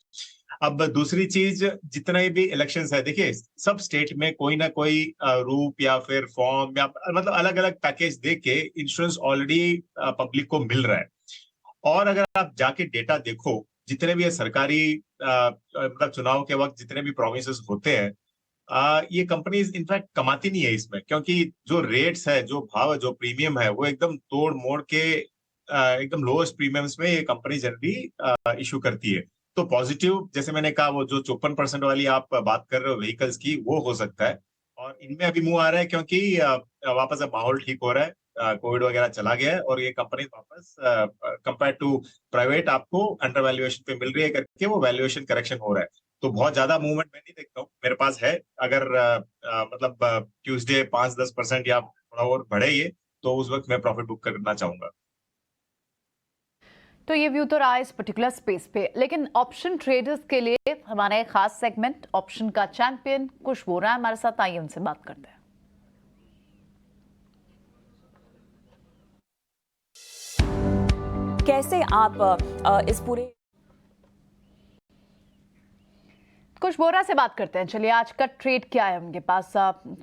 अब दूसरी चीज, जितने भी इलेक्शंस है, देखिए सब स्टेट में कोई ना कोई रूप या फिर फॉर्म या मतलब अलग अलग पैकेज दे के इंश्योरेंस ऑलरेडी पब्लिक को मिल रहा है। और अगर आप जाके डेटा देखो, जितने भी ये सरकारी मतलब चुनाव के वक्त जितने भी प्रोमिसेस होते हैं, ये कंपनीज इनफैक्ट कमाती नहीं है इसमें, क्योंकि जो रेट्स है, जो भाव है, जो प्रीमियम है, वो एकदम तोड़ मोड़ के एकदम लोएस्ट प्रीमियम्स में ये कंपनी जनरली इशू करती है। तो पॉजिटिव, जैसे मैंने कहा, वो जो 54% वाली आप बात कर रहे हो व्हीकल्स की, वो हो सकता है। और इनमें अभी मुंह आ रहा है क्योंकि वापस अब माहौल ठीक हो रहा है, कोविड वगैरह चला गया है और ये कंपनी वापस कंपेयर टू प्राइवेट आपको अंडर वैल्यूएशन पे मिल रही है करके वो वैल्यूएशन करेक्शन हो रहा है। तो बहुत ज्यादा मूवमेंट मैं नहीं देखता हूँ, मेरे पास है। अगर मतलब ट्यूसडे 5-10% या थोड़ा और बढ़े ये, तो उस वक्त मैं प्रॉफिट बुक करना चाहूंगा। तो ये व्यू तो रहा इस पर्टिकुलर स्पेस पे, लेकिन ऑप्शन ट्रेडर्स के लिए हमारा एक खास सेगमेंट, ऑप्शन का चैंपियन कुश वोरा है हमारे साथ, आइए उनसे बात करते हैं। कैसे आप इस पूरे कुश वोरा से बात करते हैं। चलिए, आज का ट्रेड क्या है उनके पास।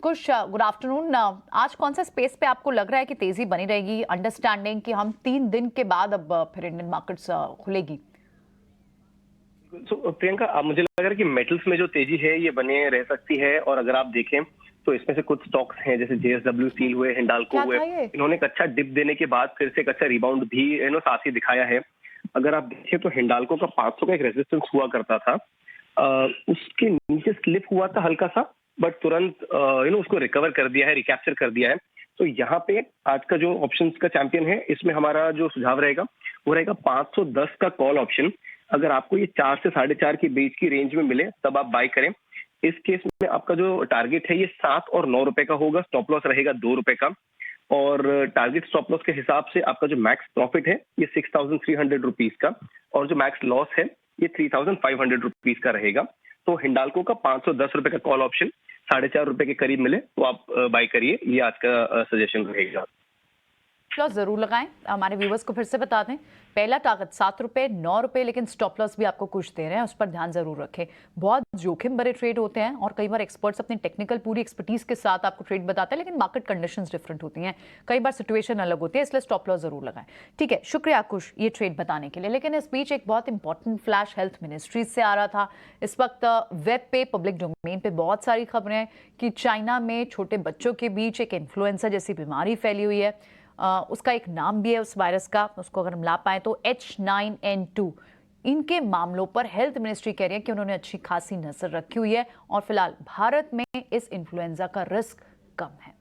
कुश, गुड आफ्टरनून। आज कौन सा स्पेस पे आपको लग रहा है कि तेजी बनी रहेगी, अंडरस्टैंडिंग कि हम 3 दिन के बाद अब फिर इंडियन मार्केट्स खुलेगी? प्रियंका, मुझे लग रहा है कि मेटल्स में जो तेजी है ये बने रह सकती है। और अगर आप देखें तो इसमें से कुछ स्टॉक्स हैं जैसे JSW स्टील हुए, हिंडाल्को हुए, इन्होंने एक अच्छा डिप देने के बाद फिर से एक अच्छा रिबाउंड भी साथ ही दिखाया है। अगर आप देखें तो हिंडाल्को का 500 का एक रेजिस्टेंस हुआ करता था, उसके नीचे स्लिप हुआ था हल्का सा, बट तुरंत उसको रिकवर कर दिया है, रिकैप्चर कर दिया है। तो यहाँ पे आज का जो ऑप्शंस का चैंपियन है, इसमें हमारा जो सुझाव रहेगा वो रहेगा 510 का कॉल ऑप्शन। अगर आपको ये 4 से 4.5 के बीच की रेंज में मिले तब आप बाय करें। इस केस में आपका जो टारगेट है ये 7 और 9 रुपए का होगा, स्टॉप लॉस रहेगा 2 रुपए का। और टारगेट स्टॉप लॉस के हिसाब से आपका जो मैक्स प्रॉफिट है ये 6,300 रुपीज का, और जो मैक्स लॉस है ये 3,500 रुपीज का रहेगा। तो हिंडाल्को का 510 रुपए का कॉल ऑप्शन 4.5 रुपए के करीब मिले तो आप बाय करिए, ये आज का सजेशन रहेगा। लॉस जरूर लगाएं। हमारे व्यूवर्स को फिर से बता दें, पहला टारगेट 7 रुपए, 9 रुपए, लेकिन स्टॉप लॉस भी आपको कुछ दे रहे हैं, उस पर ध्यान जरूर रखें। बहुत जोखिम भरे ट्रेड होते हैं और कई बार एक्सपर्ट्स अपनी टेक्निकल पूरी एक्सपर्टीज के साथ आपको ट्रेड बताते हैं, लेकिन मार्केट कंडीशंस डिफरेंट होती हैं, कई बार सिचुएशन अलग होती है, इसलिए स्टॉप लॉस जरूर लगाएं। ठीक है, शुक्रिया कुश ये ट्रेड बताने के लिए। लेकिन इस बीच एक बहुत इंपॉर्टेंट फ्लैश हेल्थ मिनिस्ट्रीज से आ रहा था। इस वक्त वेब पे, पब्लिक डोमेन पे बहुत सारी खबरें हैं कि चाइना में छोटे बच्चों के बीच एक इन्फ्लुएंजा जैसी बीमारी फैली हुई है। उसका एक नाम भी है उस वायरस का, उसको अगर हम ला पाए तो H9N2। इनके मामलों पर हेल्थ मिनिस्ट्री कह रही है कि उन्होंने अच्छी खासी नजर रखी हुई है और फिलहाल भारत में इस इन्फ्लुएंजा का रिस्क कम है।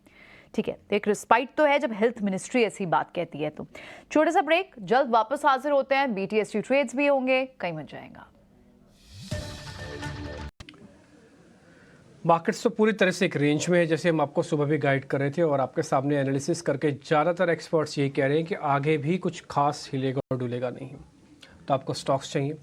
ठीक है, तो एक रिस्पाइट तो है जब हेल्थ मिनिस्ट्री ऐसी बात कहती है। तो छोटे सा ब्रेक, जल्द वापस हाजिर होते हैं। BTST ट्रेड्स भी होंगे, कहीं मत जाएगा। मार्केट्स तो पूरी तरह से एक रेंज में है, जैसे हम आपको सुबह भी गाइड कर रहे थे और आपके सामने एनालिसिस करके ज़्यादातर एक्सपर्ट्स यही कह रहे हैं कि आगे भी कुछ खास हिलेगा और डुलेगा नहीं। तो आपको स्टॉक्स चाहिए।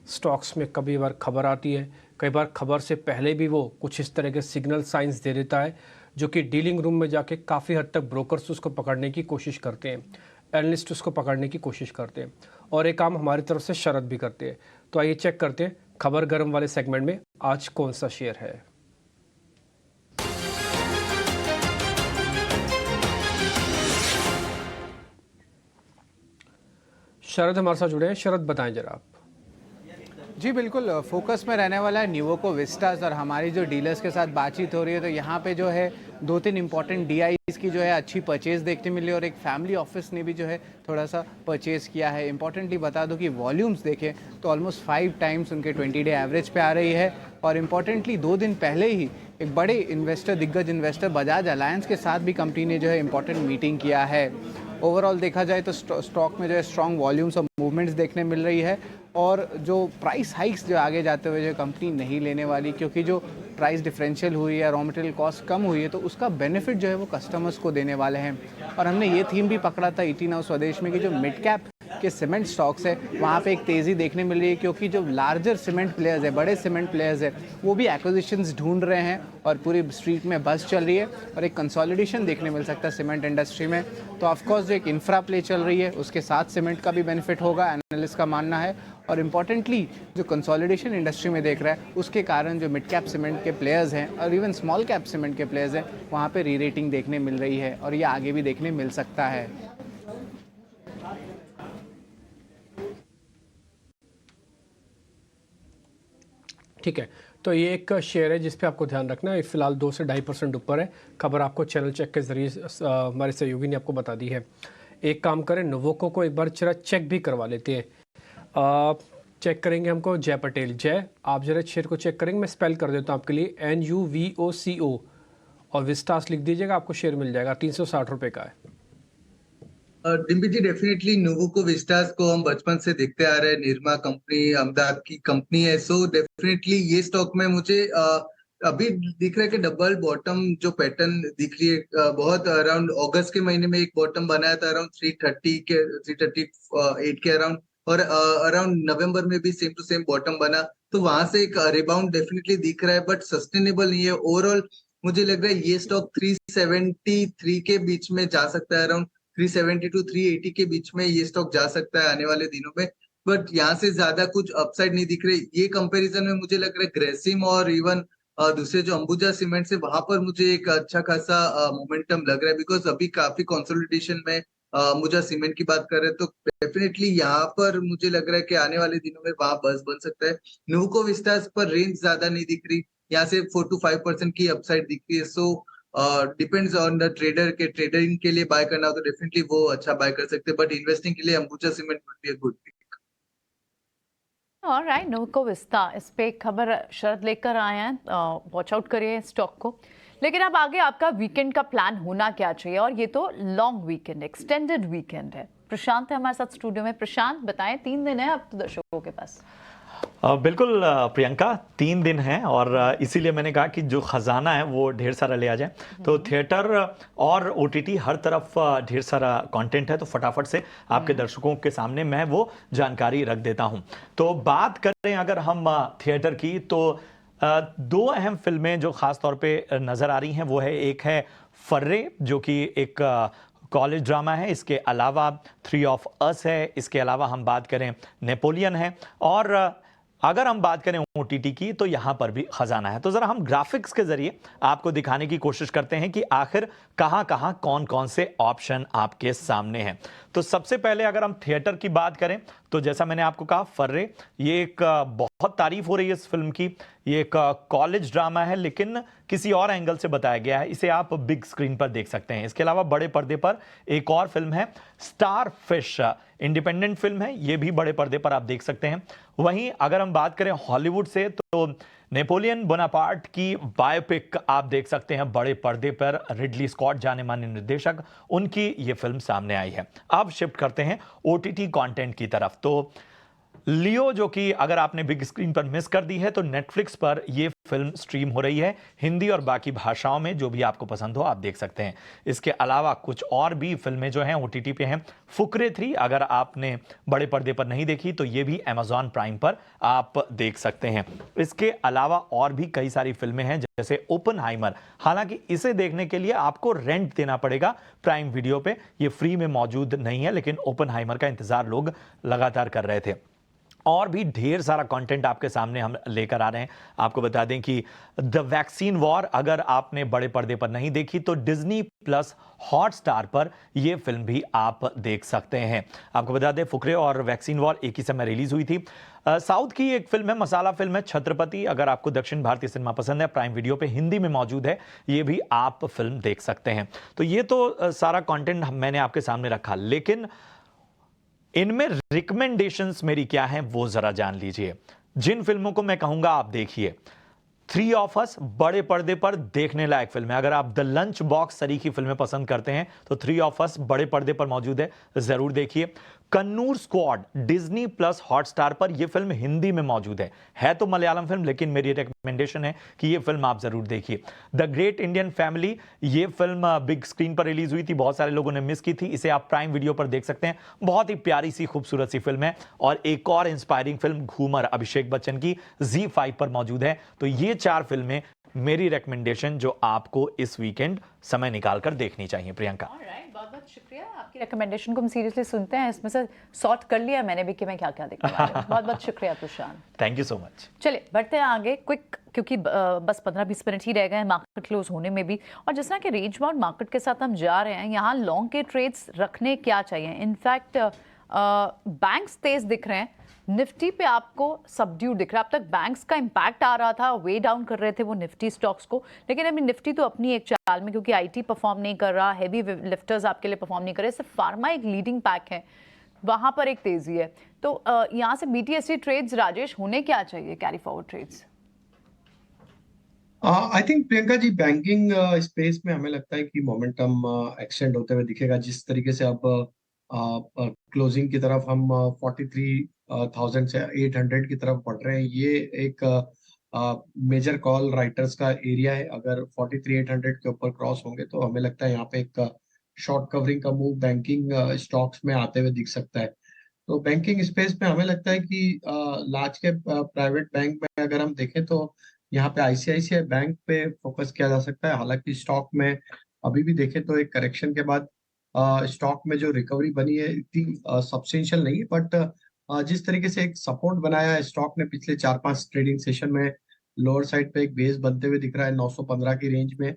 स्टॉक्स में कभी बार खबर आती है, कई बार खबर से पहले भी वो कुछ इस तरह के सिग्नल साइंस दे देता है जो कि डीलिंग रूम में जाके काफ़ी हद तक ब्रोकर्स उसको पकड़ने की कोशिश करते हैं, एनालिस्ट उसको पकड़ने की कोशिश करते हैं और एक काम हमारी तरफ से शरत भी करते हैं। तो आइए चेक करते हैं खबर गर्म वाले सेगमेंट में आज कौन सा शेयर है। शरद हमारे साथ जुड़े हैं। शरद, बताएं जरा आप। जी बिल्कुल, फोकस में रहने वाला है न्यूवोको विस्टास और हमारी जो डीलर्स के साथ बातचीत हो रही है तो यहाँ पे जो है 2-3 इंपॉर्टेंट डीआईज की जो है अच्छी परचेज देखने मिली और एक फैमिली ऑफिस ने भी जो है थोड़ा सा परचेज किया है। इंपॉर्टेंटली बता दो कि वॉल्यूम्स देखें तो ऑलमोस्ट 5 टाइम्स उनके 20 डे एवरेज पे आ रही है। और इम्पॉर्टेंटली 2 दिन पहले ही एक बड़े इन्वेस्टर, दिग्गज इन्वेस्टर बजाज अलायंस के साथ भी कंपनी ने जो है इंपॉर्टेंट मीटिंग किया है। ओवरऑल देखा जाए तो स्टॉक में जो है स्ट्रॉन्ग वॉल्यूम्स और मूवमेंट्स देखने मिल रही है और जो प्राइस हाइक्स जो आगे जाते हुए जो कंपनी नहीं लेने वाली, क्योंकि जो प्राइस डिफरेंशियल हुई है, रॉ मटेरियल कॉस्ट कम हुई है तो उसका बेनिफिट जो है वो कस्टमर्स को देने वाले हैं। और हमने ये थीम भी पकड़ा था 18 नाउ स्वदेश में कि जो मिड कैप के सीमेंट स्टॉक्स है वहाँ पे एक तेज़ी देखने मिल रही है, क्योंकि जो लार्जर सीमेंट प्लेयर्स है, बड़े सीमेंट प्लेयर्स है, वो भी एक्विजिशंस ढूंढ रहे हैं और पूरी स्ट्रीट में बस चल रही है और एक कंसोलिडेशन देखने मिल सकता है सीमेंट इंडस्ट्री में। तो ऑफकोर्स जो एक इंफ्रा प्ले चल रही है उसके साथ सीमेंट का भी बेनिफिट होगा, एनालिस्ट का मानना है। और इम्पॉर्टेंटली जो कंसोलिडेशन इंडस्ट्री में देख रहा है उसके कारण जो मिड कैप सीमेंट के प्लेयर्स हैं और इवन स्मॉल कैप सीमेंट के प्लेयर्स हैं वहाँ पे री रेटिंग देखने मिल रही है और ये आगे भी देखने मिल सकता है। ठीक है, तो ये एक शेयर है जिस पे आपको ध्यान रखना है। फिलहाल 2 से 2.5% ऊपर है। खबर आपको चैनल चेक के जरिए हमारे सहयोगी ने आपको बता दी है। एक काम करें, न्यूवोको को एक बार जरा चेक भी करवा लेते हैं। चेक करेंगे हमको जय पटेल। जय, आप जरा शेयर को चेक करेंगे, मैं स्पेल कर देता हूँ आपके लिए, NUVOCO और विस्टास लिख दीजिएगा, आपको शेयर मिल जाएगा। 360 रुपये का है। डिम्पी जी, डेफिनेटली न्यूवोको विस्टास को हम बचपन से देखते आ रहे हैं। निरमा कंपनी अहमदाबाद की कंपनी है, सो डेफिनेटली ये स्टॉक में मुझे अभी दिख रहा है कि डबल बॉटम जो पैटर्न दिख रही है, बहुत अराउंड अगस्त के महीने में एक बॉटम बनाया था अराउंड 338 के अराउंड, और अराउंड नवंबर में भी सेम टू सेम बॉटम बना, तो वहां से एक रिबाउंड डेफिनेटली दिख रहा है, बट सस्टेनेबल नहीं है। ओवरऑल मुझे लग रहा है ये स्टॉक 373 के बीच में जा सकता है, अराउंड 370 टू 380 के बीच में ये स्टॉक जा सकता है आने वाले दिनों में, बट यहाँ से ज्यादा कुछ अपसाइड नहीं दिख रही। ये कंपैरिजन में मुझे लग रहा है ग्रेसिम और इवन दूसरे जो अंबुजा सीमेंट से वहां पर मुझे एक अच्छा खासा मोमेंटम लग रहा है, बिकॉज अभी काफी कंसोलिडेशन में अंबुजा सीमेंट की बात कर रहे हैं, तो डेफिनेटली यहाँ पर मुझे लग रहा है कि आने वाले दिनों में वहां बस बन सकता है। न्यूवोको विस्टास पर रेंज ज्यादा नहीं दिख रही, यहाँ से 4 to 5% की अपसाइड दिख रही है। So depends on the trader के, ट्रेडरिंग के लिए बाय करना हो तो डेफिनेटली वो अच्छा बाय कर सकते हैं, बट इन्वेस्टिंग के लिए Ambuja cement would be a good pick. Alright, Nuvoco Vista, इस पे एक खबर शरद लेकर आए हैं, वॉच आउट करिए स्टॉक को। लेकिन अब आगे आपका वीकेंड का प्लान होना क्या चाहिए, और ये तो लॉन्ग वीकेंड, एक्सटेंडेड वीकेंड है। प्रशांत है हमारे साथ स्टूडियो में। प्रशांत, बताएं, 3 दिन है अब तो दर्शकों के पास। बिल्कुल प्रियंका, 3 दिन हैं और इसीलिए मैंने कहा कि जो खजाना है वो ढेर सारा ले आ जाए। तो थिएटर और OTT हर तरफ ढेर सारा कंटेंट है, तो फटाफट से आपके दर्शकों के सामने मैं वो जानकारी रख देता हूं। तो बात करें अगर हम थिएटर की, तो 2 अहम फिल्में जो खास तौर पे नजर आ रही हैं वो है, एक है फर्रे जो कि एक कॉलेज ड्रामा है, इसके अलावा 3 of Us है, इसके अलावा हम बात करें नेपोलियन है, और अगर हम बात करें OTT की तो यहां पर भी खजाना है। तो जरा हम ग्राफिक्स के जरिए आपको दिखाने की कोशिश करते हैं कि आखिर कहां कहां कौन कौन से ऑप्शन आपके सामने हैं। तो सबसे पहले अगर हम थिएटर की बात करें तो जैसा मैंने आपको कहा, फर्रे, ये एक बहुत तारीफ हो रही है इस फिल्म की। ये एक कॉलेज ड्रामा है लेकिन किसी और एंगल से बताया गया है, इसे आप बिग स्क्रीन पर देख सकते हैं। इसके अलावा बड़े पर्दे पर एक और फिल्म है स्टार फिश, इंडिपेंडेंट फिल्म है, ये भी बड़े पर्दे पर आप देख सकते हैं। वहीं अगर हम बात करें हॉलीवुड से तो नेपोलियन बोनापार्ट की बायोपिक आप देख सकते हैं बड़े पर्दे पर, रिडली स्कॉट जाने माने निर्देशक, उनकी ये फिल्म सामने आई है। अब शिफ्ट करते हैं OTT कंटेंट की तरफ। तो लियो, जो कि अगर आपने बिग स्क्रीन पर मिस कर दी है तो नेटफ्लिक्स पर यह फिल्म स्ट्रीम हो रही है, हिंदी और बाकी भाषाओं में, जो भी आपको पसंद हो आप देख सकते हैं। इसके अलावा कुछ और भी फिल्में जो हैं OTT पे हैं। फुकरे 3 अगर आपने बड़े पर्दे पर नहीं देखी तो ये भी Amazon प्राइम पर आप देख सकते हैं। इसके अलावा और भी कई सारी फिल्में हैं जैसे ओपनहाइमर, हालांकि इसे देखने के लिए आपको रेंट देना पड़ेगा प्राइम वीडियो पे, ये फ्री में मौजूद नहीं है, लेकिन ओपनहाइमर का इंतजार लोग लगातार कर रहे थे। और भी ढेर सारा कंटेंट आपके सामने हम लेकर आ रहे हैं। आपको बता दें कि द वैक्सीन वॉर अगर आपने बड़े पर्दे पर नहीं देखी तो डिज्नी प्लस हॉटस्टार पर यह फिल्म भी आप देख सकते हैं। आपको बता दें फुकरे और वैक्सीन वॉर एक ही समय रिलीज हुई थी। साउथ की एक फिल्म है, मसाला फिल्म है छत्रपति। अगर आपको दक्षिण भारतीय सिनेमा पसंद है, प्राइम वीडियो पे हिंदी में मौजूद है, ये भी आप फिल्म देख सकते हैं। तो ये तो सारा कंटेंट मैंने आपके सामने रखा, लेकिन इनमें रिकमेंडेशंस मेरी क्या हैं वो जरा जान लीजिए। जिन फिल्मों को मैं कहूंगा आप देखिए, 3 ऑफ अस बड़े पर्दे पर देखने लायक फिल्म है। अगर आप द लंच बॉक्स तरीकी फिल्में पसंद करते हैं तो 3 ऑफ अस बड़े पर्दे पर मौजूद है, जरूर देखिए। Kannur squad Disney plus Hotstar पर यह फिल्म हिंदी में मौजूद है तो मलयालम फिल्म, लेकिन मेरी रिकमेंडेशन है कि यह फिल्म आप जरूर देखिए। द ग्रेट इंडियन फैमिली, यह फिल्म बिग स्क्रीन पर रिलीज हुई थी, बहुत सारे लोगों ने मिस की थी, इसे आप प्राइम वीडियो पर देख सकते हैं। बहुत ही प्यारी सी खूबसूरत सी फिल्म है। और एक और इंस्पायरिंग फिल्म घूमर अभिषेक बच्चन की ZEE5 पर मौजूद है। तो ये 4 फिल्में मेरी रिकमेंडेशन जो आपको इस वीकेंड समय निकालकर देखनी चाहिए। प्रियंका, बहुत बहुत शुक्रिया। आपकी रिकमेंडेशन को हम सीरियसली सुनते हैं, इसमें से सॉर्ट कर लिया मैंने भी कि मैं क्या क्या देखने वाली हूं। बहुत बहुत शुक्रिया प्रशांत, थैंक यू सो मच। चलिए बढ़ते हैं आगे क्विक, क्योंकि बस 15-20 मिनट ही रह गए हैं मार्केट क्लोज होने में भी। और जिस तरह के रेंज बाउंड मार्केट के साथ हम जा रहे हैं, यहाँ लॉन्ग के ट्रेड्स रखने क्या चाहिए। इनफैक्ट बैंक्स तेज दिख रहे हैं, निफ्टी पे आपको सबड्यूड दिख रहा है। अब तक बैंक्स का इंपैक्ट आ रहा था, वे डाउन कर रहे थे वो निफ्टी स्टॉक्स को, लेकिन अभी निफ्टी तो अपनी एक चाल में, क्योंकि आईटी परफॉर्म नहीं कर रहा, हैवी लिफ्टर्स आपके लिए परफॉर्म नहीं कर रहे, सिर्फ फार्मा एक लीडिंग पैक है, वहां पर एक तेजी है। तो यहाँ से BTST ट्रेड्स राजेश होने क्या चाहिए, carry forward trades? I think Priyanka ji, banking space में हमें लगता है कि मोमेंटम एक्सटेंड होते हुए दिखेगा। जिस तरीके से अब क्लोजिंग की तरफ हम 43,000 से 800 की तरफ बढ़ रहे हैं, ये एक मेजर कॉल राइटर्स का एरिया है। अगर 43,800 के ऊपर क्रॉस होंगे तो हमें लगता है यहाँ पे एक शॉर्ट कवरिंग का मूव बैंकिंग स्टॉक्स में आते हुए दिख सकता है। तो बैंकिंग स्पेस में हमें लगता है कि लार्ज के प्राइवेट बैंक में अगर हम देखें तो यहाँ पे ICICI बैंक पे फोकस किया जा सकता है। हालांकि स्टॉक में अभी भी देखें तो एक करेक्शन के बाद स्टॉक में जो रिकवरी बनी है इतनी सब्सटेंशियल नहीं है, बट जिस तरीके से एक सपोर्ट बनाया है स्टॉक ने पिछले 4-5 ट्रेडिंग सेशन में, लोअर साइड पे एक बेस बनते हुए दिख रहा है 915 की रेंज में।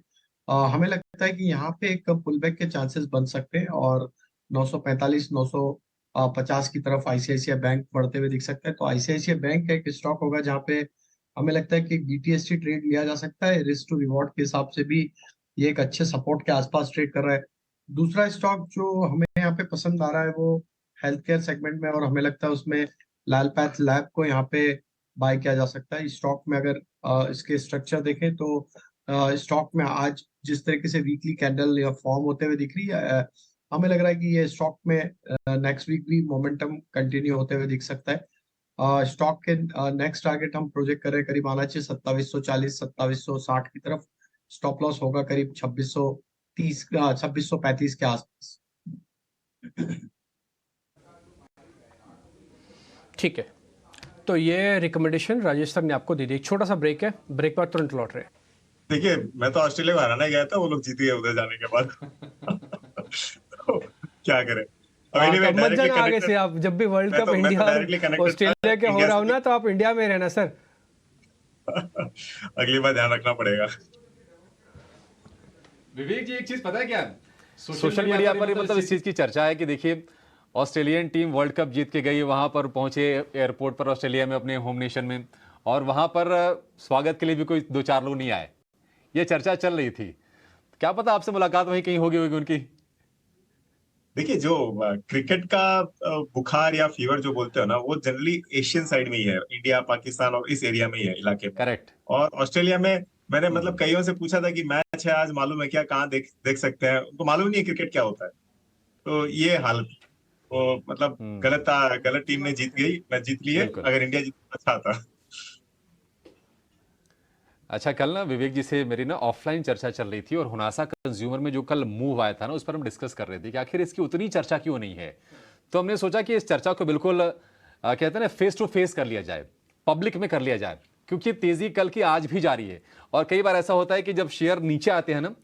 हमें लगता है कि यहाँ पे एक पुल बैक के चांसेस बन सकते हैं और 945 950 की तरफ ICICI बैंक बढ़ते हुए दिख सकता है। तो ICICI बैंक एक स्टॉक होगा जहाँ पे हमें लगता है कि BTST ट्रेड लिया जा सकता है। रिस्क टू रिवॉर्ड के हिसाब से भी ये एक अच्छे सपोर्ट के आसपास ट्रेड कर रहा है। दूसरा स्टॉक जो हमें यहाँ पे पसंद आ रहा है वो हेल्थ केयर सेगमेंट में, और हमें लगता है उसमें लाल पैथ लैब को यहाँ पे बाय किया जा सकता है। इस स्टॉक में अगर इसके स्ट्रक्चर देखें तो स्टॉक में आज जिस तरीके से वीकली कैंडल या फॉर्म होते हुए दिख रही है, हमें लग रहा है कि ये स्टॉक में नेक्स्ट वीक भी मोमेंटम कंटिन्यू होते हुए दिख सकता है। स्टॉक के नेक्स्ट टारगेट हम प्रोजेक्ट कर रहे हैं करीब आना चाहिए 2740 2760 की तरफ। स्टॉप लॉस होगा करीब 2630 2635 के आसपास। ठीक है, तो ये रिकमेंडेशन राजेश सर ने आपको दे दी। एक छोटा सा ब्रेक है, ब्रेक बाद तुरंत लौट रहे हैं। देखिए, मैं तो ऑस्ट्रेलिया को हराने गया था, वो लोग जीत गए उधर जाने के बाद। तो क्या करें। मत जाना आगे से आप, जब भी वर्ल्ड कप इंडिया ऑस्ट्रेलिया के हो रहा हो ना, तो आप इंडिया में रहना सर। अगली बार ध्यान रखना पड़ेगा। विवेक जी, एक चीज पता है क्या, सोशल मीडिया पर मतलब इस चीज की चर्चा है कि देखिए ऑस्ट्रेलियन टीम वर्ल्ड कप जीत के गई, वहां पर पहुंचे एयरपोर्ट पर ऑस्ट्रेलिया में, अपने होम नेशन में, और वहां पर स्वागत के लिए भी कोई 2-4 लोग नहीं आए। ये चर्चा चल रही थी, क्या पता आपसे मुलाकात वहीं कहीं होगी उनकी। देखिए, जो क्रिकेट का बुखार या फीवर जो बोलते हो ना, वो जनरली एशियन साइड में ही है, इंडिया पाकिस्तान और इस एरिया में ही है, इलाके में। करेक्ट। और ऑस्ट्रेलिया में मैंने मतलब कईयों से पूछा था कि मैच है आज, मालूम है क्या, कहाँ देख सकते हैं, उनको मालूम नहीं है क्रिकेट क्या होता है। तो ये हालत, वो मतलब गलत टीम ने जीत गई, मैच जीत ली है। अगर इंडिया जीत अच्छा था। अच्छा, कल ना विवेक जी से मेरी ना ऑफलाइन चर्चा चल रही थी, और हुनासा कंज्यूमर में जो कल मूव आया था ना, उस पर हम डिस्कस कर रहे थे कि आखिर इसकी उतनी चर्चा क्यों नहीं है। तो हमने सोचा कि इस चर्चा को बिल्कुल कहते हैं ना, फेस टू फेस कर लिया जाए, पब्लिक में कर लिया जाए, क्योंकि तेजी कल की आज भी जारी है। और कई बार ऐसा होता है कि जब शेयर नीचे आते हैं ना,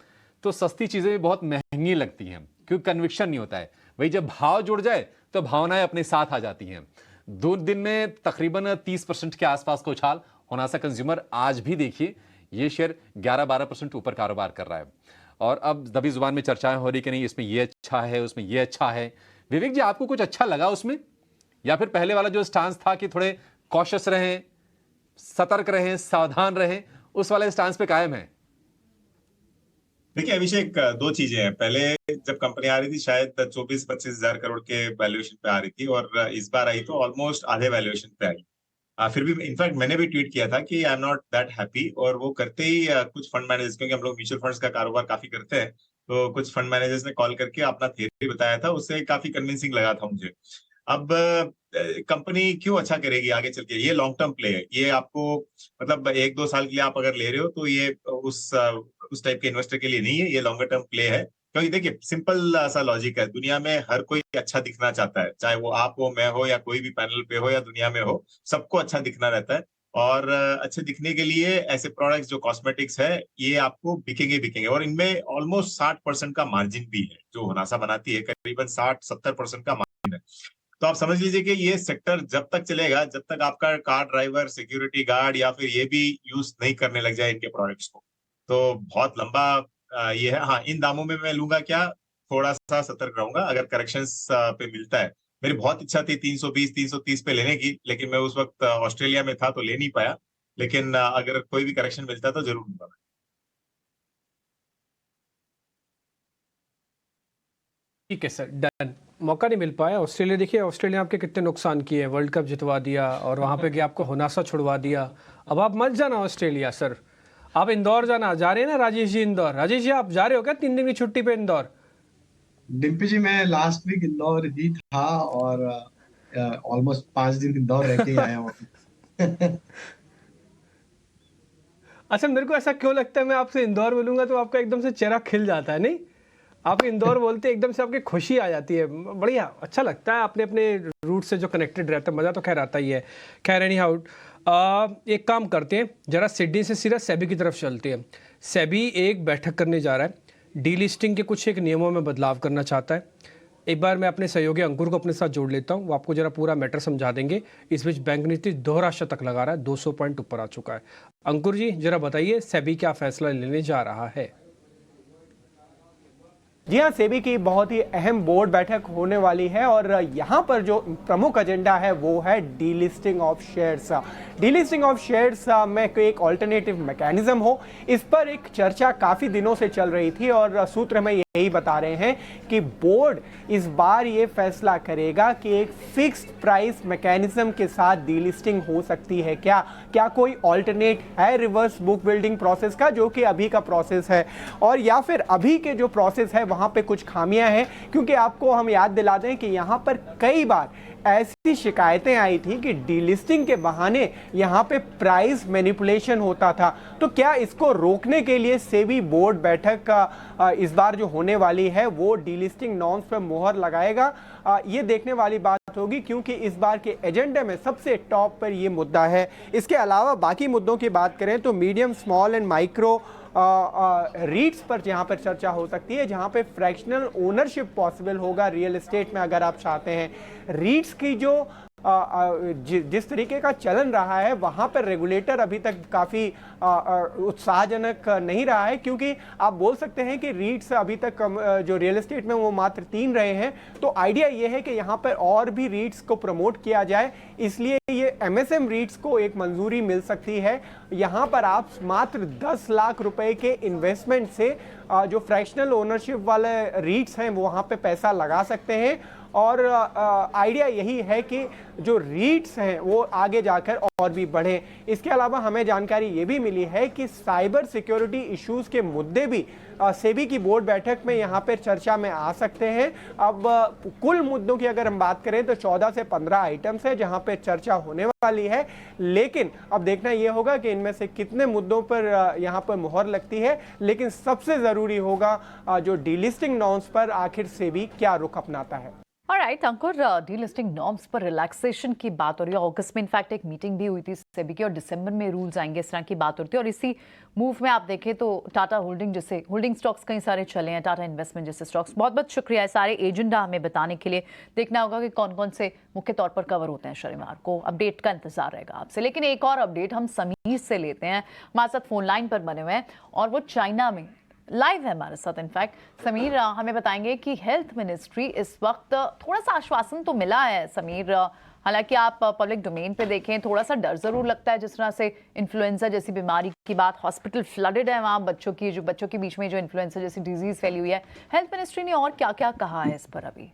तो सस्ती चीजें भी बहुत महंगी लगती हैं, क्योंकि कन्विक्शन नहीं होता है। वही जब भाव जुड़ जाए तो भावनाएं अपने साथ आ जाती हैं। 2 दिन में तकरीबन 30% के आसपास का उछाल। होनासा कंज्यूमर आज भी देखिए ये शेयर 11-12% ऊपर कारोबार कर रहा है। और अब दबी जुबान में चर्चाएं हो रही कि नहीं इसमें ये अच्छा है, उसमें ये अच्छा है। विवेक जी, आपको कुछ अच्छा लगा उसमें, या फिर पहले वाला जो स्टांस था कि थोड़े कॉशियस रहें, सतर्क रहें, सावधान रहें, उस वाले स्टांस पे कायम है? देखिए अभिषेक, 2 चीजें हैं। पहले जब कंपनी आ रही थी शायद 24-25 हजार करोड़ के वैल्यूएशन पे आ रही थी, और इस बार आई तो ऑलमोस्ट आधे वैल्यूएशन पे आई। फिर भी इनफैक्ट मैंने भी ट्वीट किया था कि I am not that happy, और वो करते ही कुछ फंड मैनेजर्स, क्योंकि हम लोग म्यूचुअल फंड्स का कारोबार काफी करते हैं, तो कुछ फंड मैनेजर्स ने कॉल करके अपना थियरी बताया था, उससे काफी कन्विंसिंग लगा था मुझे। अब कंपनी क्यों अच्छा करेगी आगे चल के, ये लॉन्ग टर्म प्ले है। ये आपको मतलब 1-2 साल के लिए आप अगर ले रहे हो तो ये उस टाइप के इन्वेस्टर के लिए नहीं है, ये लॉन्गर टर्म प्ले है। क्योंकि देखिए सिंपल सा लॉजिक है, दुनिया में हर कोई अच्छा दिखना चाहता है, चाहे वो आप हो, मैं हो, या कोई भी पैनल पे हो या दुनिया में हो, सबको अच्छा दिखना रहता है। और अच्छे दिखने के लिए ऐसे प्रोडक्ट्स जो कॉस्मेटिक्स है ये आपको बिकेंगे, और इनमें ऑलमोस्ट 60% का मार्जिन भी है। जो होनासा बनाती है करीबन 60-70% का मार्जिन है। तो आप समझ लीजिए कि ये सेक्टर जब तक चलेगा, जब तक आपका कार ड्राइवर, सिक्योरिटी गार्ड या फिर ये भी यूज नहीं करने लग जाए इनके प्रोडक्ट्स को, तो बहुत लंबा ये है। हाँ, इन दामों में मैं लूंगा क्या, थोड़ा सा सतर्क रहूंगा अगर करेक्शंस पे मिलता है। मेरी बहुत इच्छा थी 320-330 पे लेने की, लेकिन मैं उस वक्त ऑस्ट्रेलिया में था तो ले नहीं पाया। लेकिन अगर कोई भी करेक्शन मिलता है तो जरूर लूंगा। ठीक है सर, डन। मौका नहीं मिल पाया। ऑस्ट्रेलिया, देखिए ऑस्ट्रेलिया आपके कितने नुकसान किए, वर्ल्ड कप जितवा दिया और वहाँ पे गया आपको होनासा छुड़वा दिया। अब आप मत जाना ऑस्ट्रेलिया सर, आप इंदौर जाना। जा रहे हैं ना राजेश जी इंदौर? राजेश जी आप जा रहे हो क्या 3 दिन की छुट्टी पे इंदौर? डिम्पी जी, मैं लास्ट वीक इंदौर ही था और ऑलमोस्ट 5 दिन इंदौर रह के ही आया हूँ। अच्छा, मेरे को ऐसा क्यों लगता है मैं आपसे इंदौर बोलूंगा तो आपका एकदम से चेहरा खिल जाता है, नहीं? आप इंदौर बोलते एकदम से आपकी खुशी आ जाती है, बढ़िया अच्छा लगता है। अपने अपने रूट से जो कनेक्टेड रहता है, मज़ा तो खैर आता ही है। खैर एनी हाउ, एक काम करते हैं, जरा सिडनी से सीधा सेबी की तरफ चलते हैं। सेबी एक बैठक करने जा रहा है, डीलिस्टिंग के कुछ एक नियमों में बदलाव करना चाहता है। एक बार मैं अपने सहयोगी अंकुर को अपने साथ जोड़ लेता हूँ, वो आपको जरा पूरा मैटर समझा देंगे। इस बीच बैंक निफ्टी 2 शतक लगा रहा है, 200 पॉइंट ऊपर आ चुका है। अंकुर जी जरा बताइए सेबी क्या फैसला लेने जा रहा है? जी हाँ, सेबी की बहुत ही अहम बोर्ड बैठक होने वाली है और यहाँ पर जो प्रमुख एजेंडा है वो है delisting of shares. Delisting of shares में कोई एक ऑल्टरनेटिव मैकेनिज्म हो, इस पर एक चर्चा काफ़ी दिनों से चल रही थी और सूत्र में यही बता रहे हैं कि बोर्ड इस बार ये फैसला करेगा कि एक फिक्स्ड प्राइस मैकेनिज्म के साथ डीलिस्टिंग हो सकती है क्या कोई ऑल्टरनेट है रिवर्स बुक बिल्डिंग प्रोसेस का, जो कि अभी का प्रोसेस है, और या फिर अभी के जो प्रोसेस है वहाँ पे कुछ खामियां हैं। क्योंकि आपको हम याद दिला दें कि यहाँ पर कई बार ऐसी शिकायतें आई थी कि डीलिस्टिंग के बहाने यहाँ पे प्राइस मैनिपुलेशन होता था। तो क्या इसको रोकने के लिए सेबी बोर्ड बैठक का इस बार जो होने वाली है वो डीलिस्टिंग नॉर्म्स पर मोहर लगाएगा? ये देखने वाली बात होगी, क्योंकि इस बार के एजेंडे में सबसे टॉप पर ये मुद्दा है। इसके अलावा बाकी मुद्दों की बात करें तो मीडियम, स्मॉल एंड माइक्रो रीट्स पर यहाँ पर चर्चा हो सकती है, जहाँ पे फ्रैक्शनल ओनरशिप पॉसिबल होगा रियल एस्टेट में अगर आप चाहते हैं। रीट्स की जो जिस तरीके का चलन रहा है वहाँ पर रेगुलेटर अभी तक काफ़ी उत्साहजनक नहीं रहा है, क्योंकि आप बोल सकते हैं कि रीट्स अभी तक जो रियल एस्टेट में वो मात्र 3 रहे हैं। तो आइडिया ये है कि यहाँ पर और भी रीट्स को प्रमोट किया जाए, इसलिए ये एमएसएम रीट्स को एक मंजूरी मिल सकती है। यहाँ पर आप मात्र 10 लाख रुपए के इन्वेस्टमेंट से जो फ्रैक्शनल ओनरशिप वाले रीट्स हैं वो वहाँ पे पैसा लगा सकते हैं। और आइडिया यही है कि जो रीट्स हैं वो आगे जाकर और भी बढ़े। इसके अलावा हमें जानकारी ये भी मिली है कि साइबर सिक्योरिटी इश्यूज के मुद्दे भी सेबी की बोर्ड बैठक में यहाँ पर चर्चा में आ सकते हैं। अब कुल मुद्दों की अगर हम बात करें तो 14 से 15 आइटम्स है जहाँ पे चर्चा होने वाली है, लेकिन अब देखना यह होगा कि इनमें से कितने मुद्दों पर यहाँ पर मुहर लगती है। लेकिन सबसे जरूरी होगा जो डीलिस्टिंग नॉर्म्स पर आखिर सेबी क्या रुख अपनाता है। ऑलराइट अंकुर, डीलिस्टिंग नॉर्म्स पर रिलैक्सेशन की बात हो रही है। अगस्त में इनफैक्ट एक मीटिंग भी हुई थी सेबी की और दिसंबर में रूल्स आएंगे, इस तरह की बात होती है। और इसी मूव में आप देखें तो टाटा होल्डिंग जैसे होल्डिंग स्टॉक्स कई सारे चले हैं, टाटा इन्वेस्टमेंट जैसे स्टॉक्स। बहुत बहुत शुक्रिया है सारे एजेंडा हमें बताने के लिए। देखना होगा कि कौन कौन से मुख्य तौर पर कवर होते हैं शनिवार को। अपडेट का इंतजार रहेगा आपसे। लेकिन एक और अपडेट हम समीर से लेते हैं, हमारे साथ फोन लाइन पर बने हुए हैं और वो चाइना में लाइव है हमारे साथ। इनफैक्ट समीर हमें बताएंगे कि हेल्थ मिनिस्ट्री इस वक्त थोड़ा सा आश्वासन तो मिला है समीर, हालांकि आप पब्लिक डोमेन पे देखें थोड़ा सा डर जरूर लगता है, जिस तरह से इन्फ्लुएंजा जैसी बीमारी की बात, हॉस्पिटल फ्लडेड है वहाँ, बच्चों के बीच में जो इन्फ्लुएंजा जैसी डिजीज फैली हुई है। हेल्थ मिनिस्ट्री ने और क्या क्या कहा है इस पर अभी?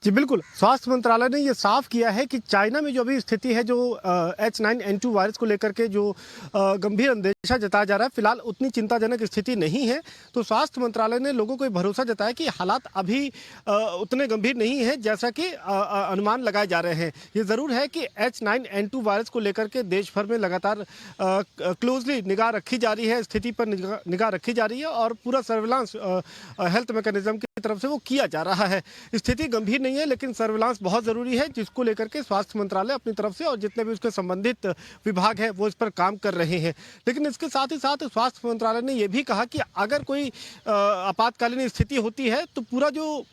जी बिल्कुल, स्वास्थ्य मंत्रालय ने ये साफ किया है कि चाइना में जो अभी स्थिति है, जो H9N2 वायरस को लेकर के जो गंभीर अंदेशा जताया जा रहा है, फिलहाल उतनी चिंताजनक स्थिति नहीं है। तो स्वास्थ्य मंत्रालय ने लोगों को भरोसा जताया कि हालात अभी उतने गंभीर नहीं है जैसा कि अनुमान लगाए जा रहे हैं। ये ज़रूर है कि H9N2 वायरस को लेकर के देश भर में लगातार क्लोजली निगाह रखी जा रही है, स्थिति पर निगाह रखी जा रही है और पूरा सर्विलांस हेल्थ मैकेनिज्म की तरफ से वो किया जा रहा है। स्थिति गंभीर नहीं है, लेकिन सर्विलांस बहुत जरूरी है, जिसको लेकर के स्वास्थ्य मंत्रालय अपनी तरफ से और जितने भी उसके संबंधित विभाग हैं वो इस पर काम कर रहे हैं। लेकिन इसके साथ ही साथ स्वास्थ्य मंत्रालय ने यह भी कहा कि अगर कोई आपातकालीन स्थिति होती है तो पूरा जो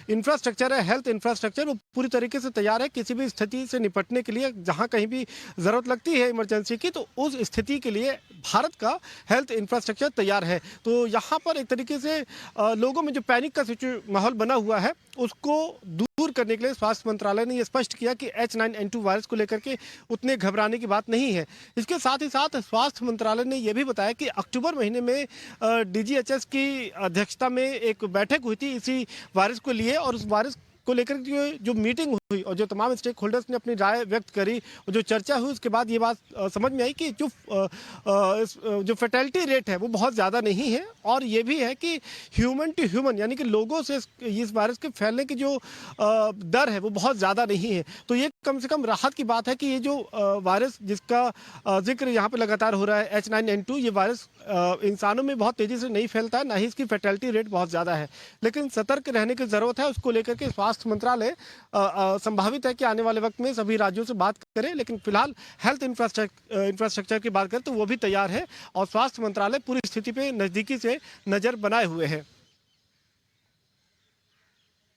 इंफ्रास्ट्रक्चर है, हेल्थ इंफ्रास्ट्रक्चर, वो पूरी तरीके से तैयार है किसी भी स्थिति से निपटने के लिए। जहां कहीं भी जरूरत लगती है इमरजेंसी की, तो उस स्थिति के लिए भारत का हेल्थ इंफ्रास्ट्रक्चर तैयार है। तो यहाँ पर एक तरीके से लोगों में जो पैनिक का माहौल बना हुआ है उसको दूर करने के लिए स्वास्थ्य मंत्रालय ने यह स्पष्ट किया कि H9N2 वायरस को लेकर के उतने घबराने की बात नहीं है। इसके साथ ही साथ स्वास्थ्य मंत्रालय ने यह भी बताया कि अक्टूबर महीने में DGHS की अध्यक्षता में एक बैठक हुई थी इसी वायरस को लिए, और उस वायरस को लेकर जो मीटिंग हुई और जो तमाम स्टेक होल्डर्स ने अपनी राय व्यक्त करी और जो चर्चा हुई, उसके बाद ये बात समझ में आई कि जो फैटेलिटी रेट है वो बहुत ज़्यादा नहीं है, और ये भी है कि ह्यूमन टू ह्यूमन यानी कि लोगों से इस वायरस के फैलने की जो दर है वो बहुत ज़्यादा नहीं है। तो ये कम से कम राहत की बात है कि ये जो वायरस जिसका जिक्र यहाँ पर लगातार हो रहा है H9N2, ये वायरस इंसानों में बहुत तेज़ी से नहीं फैलता है, ना ही इसकी फैटेलिटी रेट बहुत ज़्यादा है। लेकिन सतर्क रहने की ज़रूरत है, उसको लेकर के स्वास्थ्य मंत्रालय संभावित है कि आने वाले वक्त में सभी राज्यों से बात करें। लेकिन फिलहाल हेल्थ इंफ्रास्ट्रक्चर की बात करें तो वो भी तैयार है और स्वास्थ्य मंत्रालय पूरी स्थिति पे नज़दीकी से नज़र बनाए हुए है।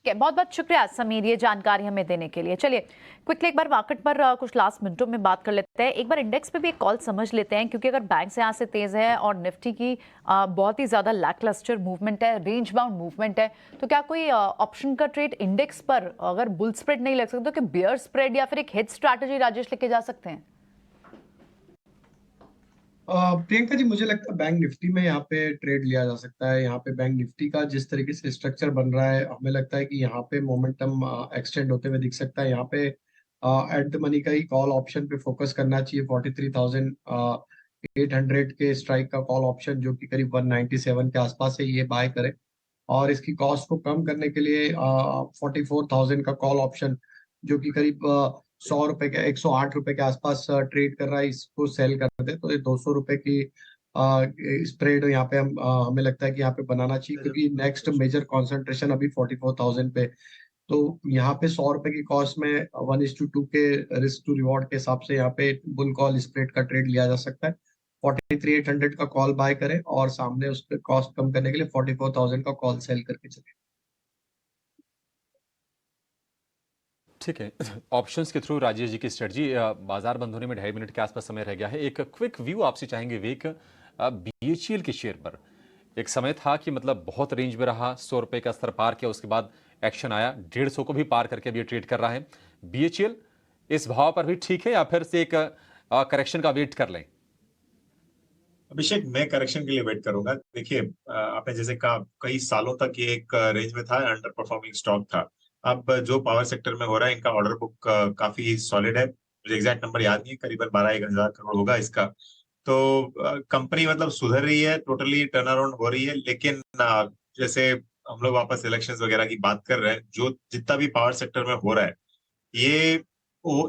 बहुत बहुत शुक्रिया समीर ये जानकारी हमें देने के लिए। चलिए क्विकली एक बार मार्केट पर कुछ लास्ट मिनटों में बात कर लेते हैं। एक बार इंडेक्स पे भी एक कॉल समझ लेते हैं, क्योंकि अगर बैंक यहाँ से तेज है और निफ्टी की बहुत ही ज्यादा लैकलस्टर मूवमेंट है, रेंज बाउंड मूवमेंट है, तो क्या कोई ऑप्शन का ट्रेड इंडेक्स पर अगर बुल स्प्रेड नहीं लग सकता तो बियर स्प्रेड या फिर एक हेज स्ट्रैटेजी राजेश लेके जा सकते हैं? प्रियंका जी, मुझे लगता है बैंक निफ्टी में यहाँ पे ट्रेड लिया जा सकता है। यहाँ पे बैंक निफ्टी का जिस तरीके से स्ट्रक्चर बन रहा है, हमें लगता है कि यहाँ पे मोमेंटम एक्सटेंड होते हुए दिख सकता है। यहाँ पे एट द मनी का ही कॉल ऑप्शन पे फोकस करना चाहिए। 43,800 के स्ट्राइक का कॉल ऑप्शन जो कि करीब 197 के आसपास है, ये बाय करें। और इसकी कॉस्ट को कम करने के लिए 44,000 का कॉल ऑप्शन जो कि करीब 100 रुपए के 108 रुपए के आसपास ट्रेड कर रहा है, इसको सेल कर दे तो ये 200 रुपए की स्प्रेड यहाँ पे हमें लगता है कि यहाँ पे बनाना चाहिए, क्योंकि नेक्स्ट मेजर कॉन्सेंट्रेशन अभी 44,000 पे। तो यहाँ पे 100 रुपए की कॉस्ट में 1:2 के रिस्क टू रिवॉर्ड के हिसाब से यहाँ पे बुल कॉल स्प्रेड का ट्रेड लिया जा सकता है। 43,800 का कॉल बाय करें और सामने उस पर कॉस्ट कम करने के लिए 44,000 का कॉल सेल करके चले। ठीक है, ऑप्शंस के थ्रू राजेश जी की स्ट्रेटजी। बाजार बंद होने में 2.5 मिनट के आसपास समय रह गया है। एक क्विक व्यू आपसे चाहेंगे विवेक, BHEL के शेयर पर एक समय था कि मतलब बहुत रेंज में रहा, 100 रुपए का स्तर पार किया, उसके बाद एक्शन आया, 150 को भी पार करके अभी ट्रेड कर रहा है। BHEL इस भाव पर भी ठीक है या फिर से एक करेक्शन का वेट कर लें? अभिषेक, मैं करेक्शन के लिए वेट करूंगा। देखिए, आपने जैसे कहा कई सालों तक ये एक रेंज में था, अंडर परफॉर्मिंग स्टॉक था। अब जो पावर सेक्टर में हो रहा है, इनका ऑर्डर बुक काफी सॉलिड है। मुझे एग्जैक्ट नंबर याद नहीं है, करीबन 12,000 करोड़ होगा इसका। तो कंपनी मतलब सुधर रही है, टोटली टर्न अराउंड हो रही है। लेकिन जैसे हम लोग वापस इलेक्शंस वगैरह की बात कर रहे हैं, जो जितना भी पावर सेक्टर में हो रहा है, ये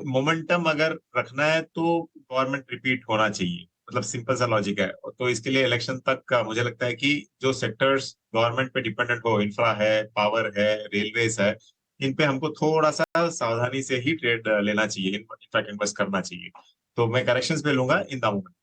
मोमेंटम अगर रखना है तो गवर्नमेंट रिपीट होना चाहिए। मतलब सिंपल सा लॉजिक है। तो इसके लिए इलेक्शन तक का मुझे लगता है कि जो सेक्टर्स गवर्नमेंट पे डिपेंडेंट हो, इंफ्रा है, पावर है, रेलवेज है, इन पे हमको थोड़ा सा सावधानी से ही ट्रेड लेना चाहिए, इनफैक्ट इन्वेस्ट करना चाहिए। तो मैं करेक्शंस पे लूंगा इन द मोमेंट।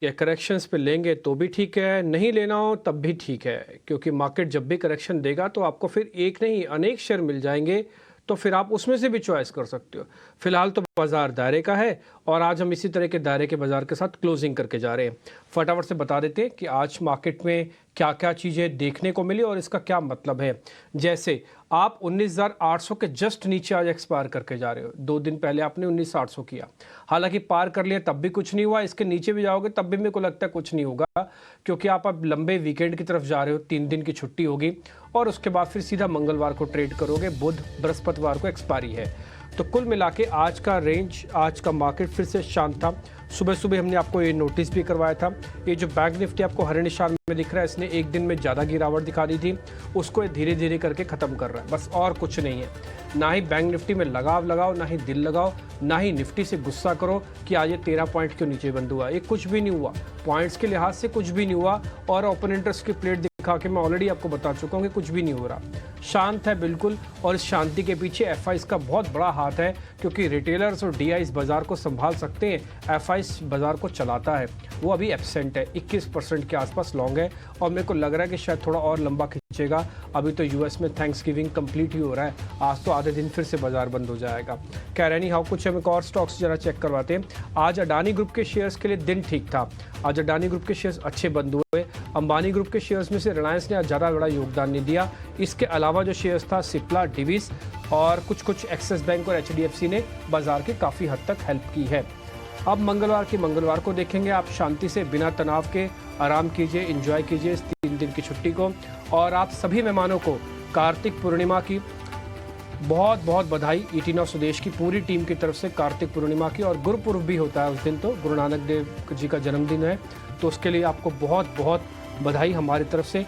या करेक्शंस पे लेंगे तो भी ठीक है, नहीं लेना हो तब भी ठीक है, क्योंकि मार्केट जब भी करेक्शन देगा तो आपको फिर एक नहीं अनेक शेयर मिल जाएंगे, तो फिर आप उसमें से भी चॉइस कर सकते हो। फिलहाल तो बाजार दायरे का है और आज हम इसी तरह के दायरे के बाजार के साथ क्लोजिंग करके जा रहे हैं। फटाफट से बता देते हैं कि आज मार्केट में क्या क्या चीज़ें देखने को मिली और इसका क्या मतलब है। जैसे आप 19,800 के जस्ट नीचे आज एक्सपायर करके जा रहे हो। 2 दिन पहले आपने 19,800 किया, हालांकि पार कर लिया तब भी कुछ नहीं हुआ, इसके नीचे भी जाओगे तब भी मेरे को लगता है कुछ नहीं होगा, क्योंकि आप अब लंबे वीकेंड की तरफ जा रहे हो। 3 दिन की छुट्टी होगी और उसके बाद फिर सीधा मंगलवार को ट्रेड करोगे, बुध बृहस्पतिवार को एक्सपायरी है। तो कुल मिला के आज का रेंज, आज का मार्केट फिर से शांत था। सुबह सुबह हमने आपको ये नोटिस भी करवाया था, ये जो बैंक निफ्टी आपको हरे निशान में दिख रहा है, इसने एक दिन में ज़्यादा गिरावट दिखा दी थी, उसको ये धीरे धीरे करके ख़त्म कर रहा है, बस और कुछ नहीं है। ना ही बैंक निफ्टी में लगाव लगाओ, ना ही दिल लगाओ, ना ही निफ्टी से गुस्सा करो कि आज ये 13 पॉइंट क्यों नीचे बंद हुआ। ये कुछ भी नहीं हुआ, पॉइंट्स के लिहाज से कुछ भी नहीं हुआ, और ओपन इंटरेस्ट की प्लेट दिखा के मैं ऑलरेडी आपको बता चुका हूँ कि कुछ भी नहीं हो रहा, शांत है बिल्कुल। और इस शांति के पीछे एफआईज का बहुत बड़ा हाथ है, क्योंकि रिटेलर्स और डीआईज बाजार को संभाल सकते हैं, एफआईज बाजार को चलाता है। वो अभी एब्सेंट है, 21% के आसपास लॉन्ग है, और मेरे को लग रहा है कि शायद थोड़ा और लंबा खींचेगा। अभी तो यूएस में थैंक्सगिविंग कंप्लीट ही हो रहा है, आज तो आधे दिन फिर से बाजार बंद हो जाएगा। कह रहे नहीं हाउ कुछ हम एक और स्टॉक्स जरा चेक करवाते हैं। आज अडानी ग्रुप के शेयर्स के लिए दिन ठीक था, आज अडानी ग्रुप के शेयर्स अच्छे बंद हुए। अंबानी ग्रुप के शेयर्स में से रिलायंस ने आज ज़्यादा बड़ा योगदान नहीं दिया। इसके अलावा जो शेयर्स था सिप्ला, डिविस और कुछ एक्सिस बैंक और एचडीएफसी ने बाजार की काफ़ी हद तक हेल्प की है। अब मंगलवार को देखेंगे। आप शांति से बिना तनाव के आराम कीजिए, एंजॉय कीजिए इस 3 दिन की छुट्टी को। और आप सभी मेहमानों को कार्तिक पूर्णिमा की बहुत बहुत बधाई। ईटी9 स्वदेश की पूरी टीम की तरफ से कार्तिक पूर्णिमा की, और गुरुपुर्ब भी होता है उस दिन, तो गुरु नानक देव जी का जन्मदिन है, तो उसके लिए आपको बहुत बहुत बधाई हमारी तरफ से।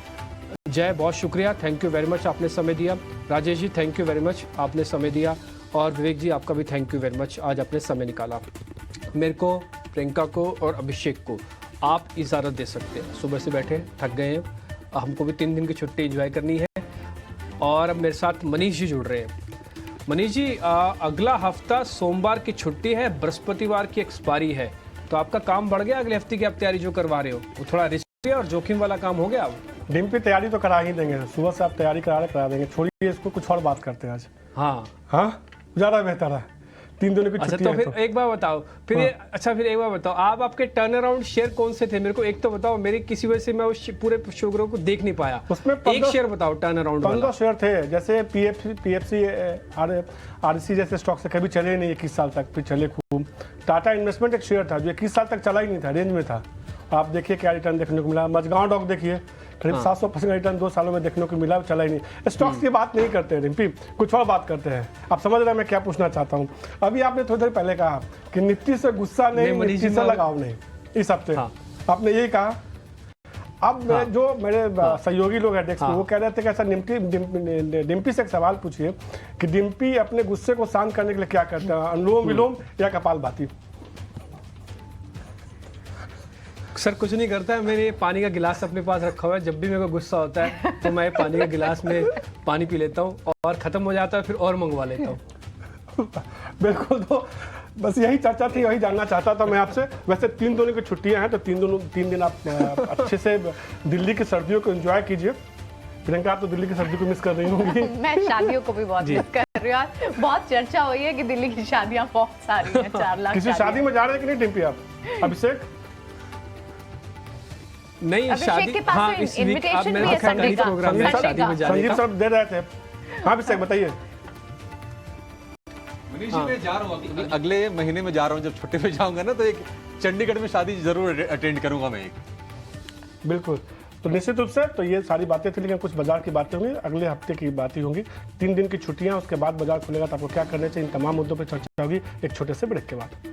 जय, बहुत शुक्रिया, थैंक यू वेरी मच, आपने समय दिया। Rajesh ji thank you very much, आपने समय दिया। और विवेक जी आपका भी थैंक यू वेरी मच, आज आपने समय निकाला। मेरे को, प्रियंका को और अभिषेक को आप इजाज़त दे सकते हैं, सुबह से बैठे थक गए हैं, हमको भी 3 दिन की छुट्टी एंजॉय करनी है। और अब मेरे साथ मनीष जी जुड़ रहे हैं। मनीष जी, अगला हफ्ता सोमवार की छुट्टी है, बृहस्पतिवार की एक्सपायरी है, तो आपका काम बढ़ गया। अगले हफ्ते की आप तैयारी जो करवा रहे हो वो थोड़ा रिस्की और जोखिम वाला काम हो गया। अब डिम्पी तैयारी तो करा ही देंगे, सुबह से आप तैयारी करा देंगे, छोड़िए इसको, कुछ और बात करते हैं आज। हाँ ज़्यादा बेहतर है, 3 दिनों की छुट्टी तो है। फिर एक बार बताओ, फिर फिर एक बार बताओ, आपके टर्न अराउंड शेयर कौन से थे? मेरे को एक तो बताओ, मेरी किसी वजह से मैं उस पूरे शो को देख नहीं पाया, उसमें एक शेयर बताओ टर्न अराउंड। 15 शेयर थे, जैसे पीएफसी आरसी जैसे स्टॉक से कभी चले ही नहीं 21 साल तक, फिर चले खूब। टाटा इन्वेस्टमेंट एक शेयर था जो 21 साल तक चला ही नहीं था, रेंज में था, आप देखिए क्या रिटर्न देखने को मिला। मजगांव डॉक देखिए, करीब 700% रिटर्न 2 सालों में देखने को मिला, चला ही नहीं। स्टॉक्स की बात नहीं करते हैं रिम्पी, कुछ और बात करते हैं। आप समझ रहे हैं मैं क्या पूछना चाहता हूँ? अभी आपने थोड़ी देर पहले कहा कि निफ्टी से गुस्सा नहीं, निफ्टी से लगाव नहीं, इस हफ्ते आपने यही कहा। अब जो मेरे सहयोगी लोग हैं डेस्क में, वो कह रहे थे कि ऐसा डिम्पी से एक सवाल पूछिए कि डिम्पी अपने गुस्से को शांत करने के लिए क्या करता है, अनुलोम विलोम या कपालभाति? सर कुछ नहीं करता है, मैंने पानी का गिलास अपने पास रखा हुआ है, जब भी मेरे को गुस्सा होता है तो मैं पानी का गिलास में पानी पी लेता हूँ और ख़त्म हो जाता है, फिर और मंगवा लेता हूँ। बिल्कुल, तो बस यही चर्चा थी, वही जानना चाहता था मैं आपसे। वैसे 3 दिनों की छुट्टियां हैं, तो 3 दिन आप अच्छे से दिल्ली की सर्दियों को एंजॉय कीजिए। प्रियंका, आप तो दिल्ली की सर्दी को मिस कर रही होंगी। मैं शादियों को भी बहुत मिस कर रही हूँ। बहुत चर्चा हुई है कि दिल्ली की शादियां बहुत सारी हैं, 4 लाख। किसी शादी में जा रहे हैं कि नहीं डिम्पी आप? अभिषेक नहीं, शादी के पास इनविटेशन भी है संडे का, संजीव सर दे रहे थे। हाँ अभिषेक बताइए। मनीष जी मैं जा रहा हूँ, अगले महीने में जा रहा हूँ, जब छुट्टी पे जाऊंगा ना तो एक चंडीगढ़ में शादी जरूर अटेंड करूंगा मैं एक। बिल्कुल, तो निश्चित रूप से तो ये सारी बातें थी, लेकिन कुछ बाजार की बातें होंगी, अगले हफ्ते की बातें होंगी। 3 दिन की छुट्टियां, उसके बाद बाजार खुलेगा तो आपको क्या करना चाहिए, इन तमाम मुद्दों पर चर्चा होगी एक छोटे से ब्रेक के बाद।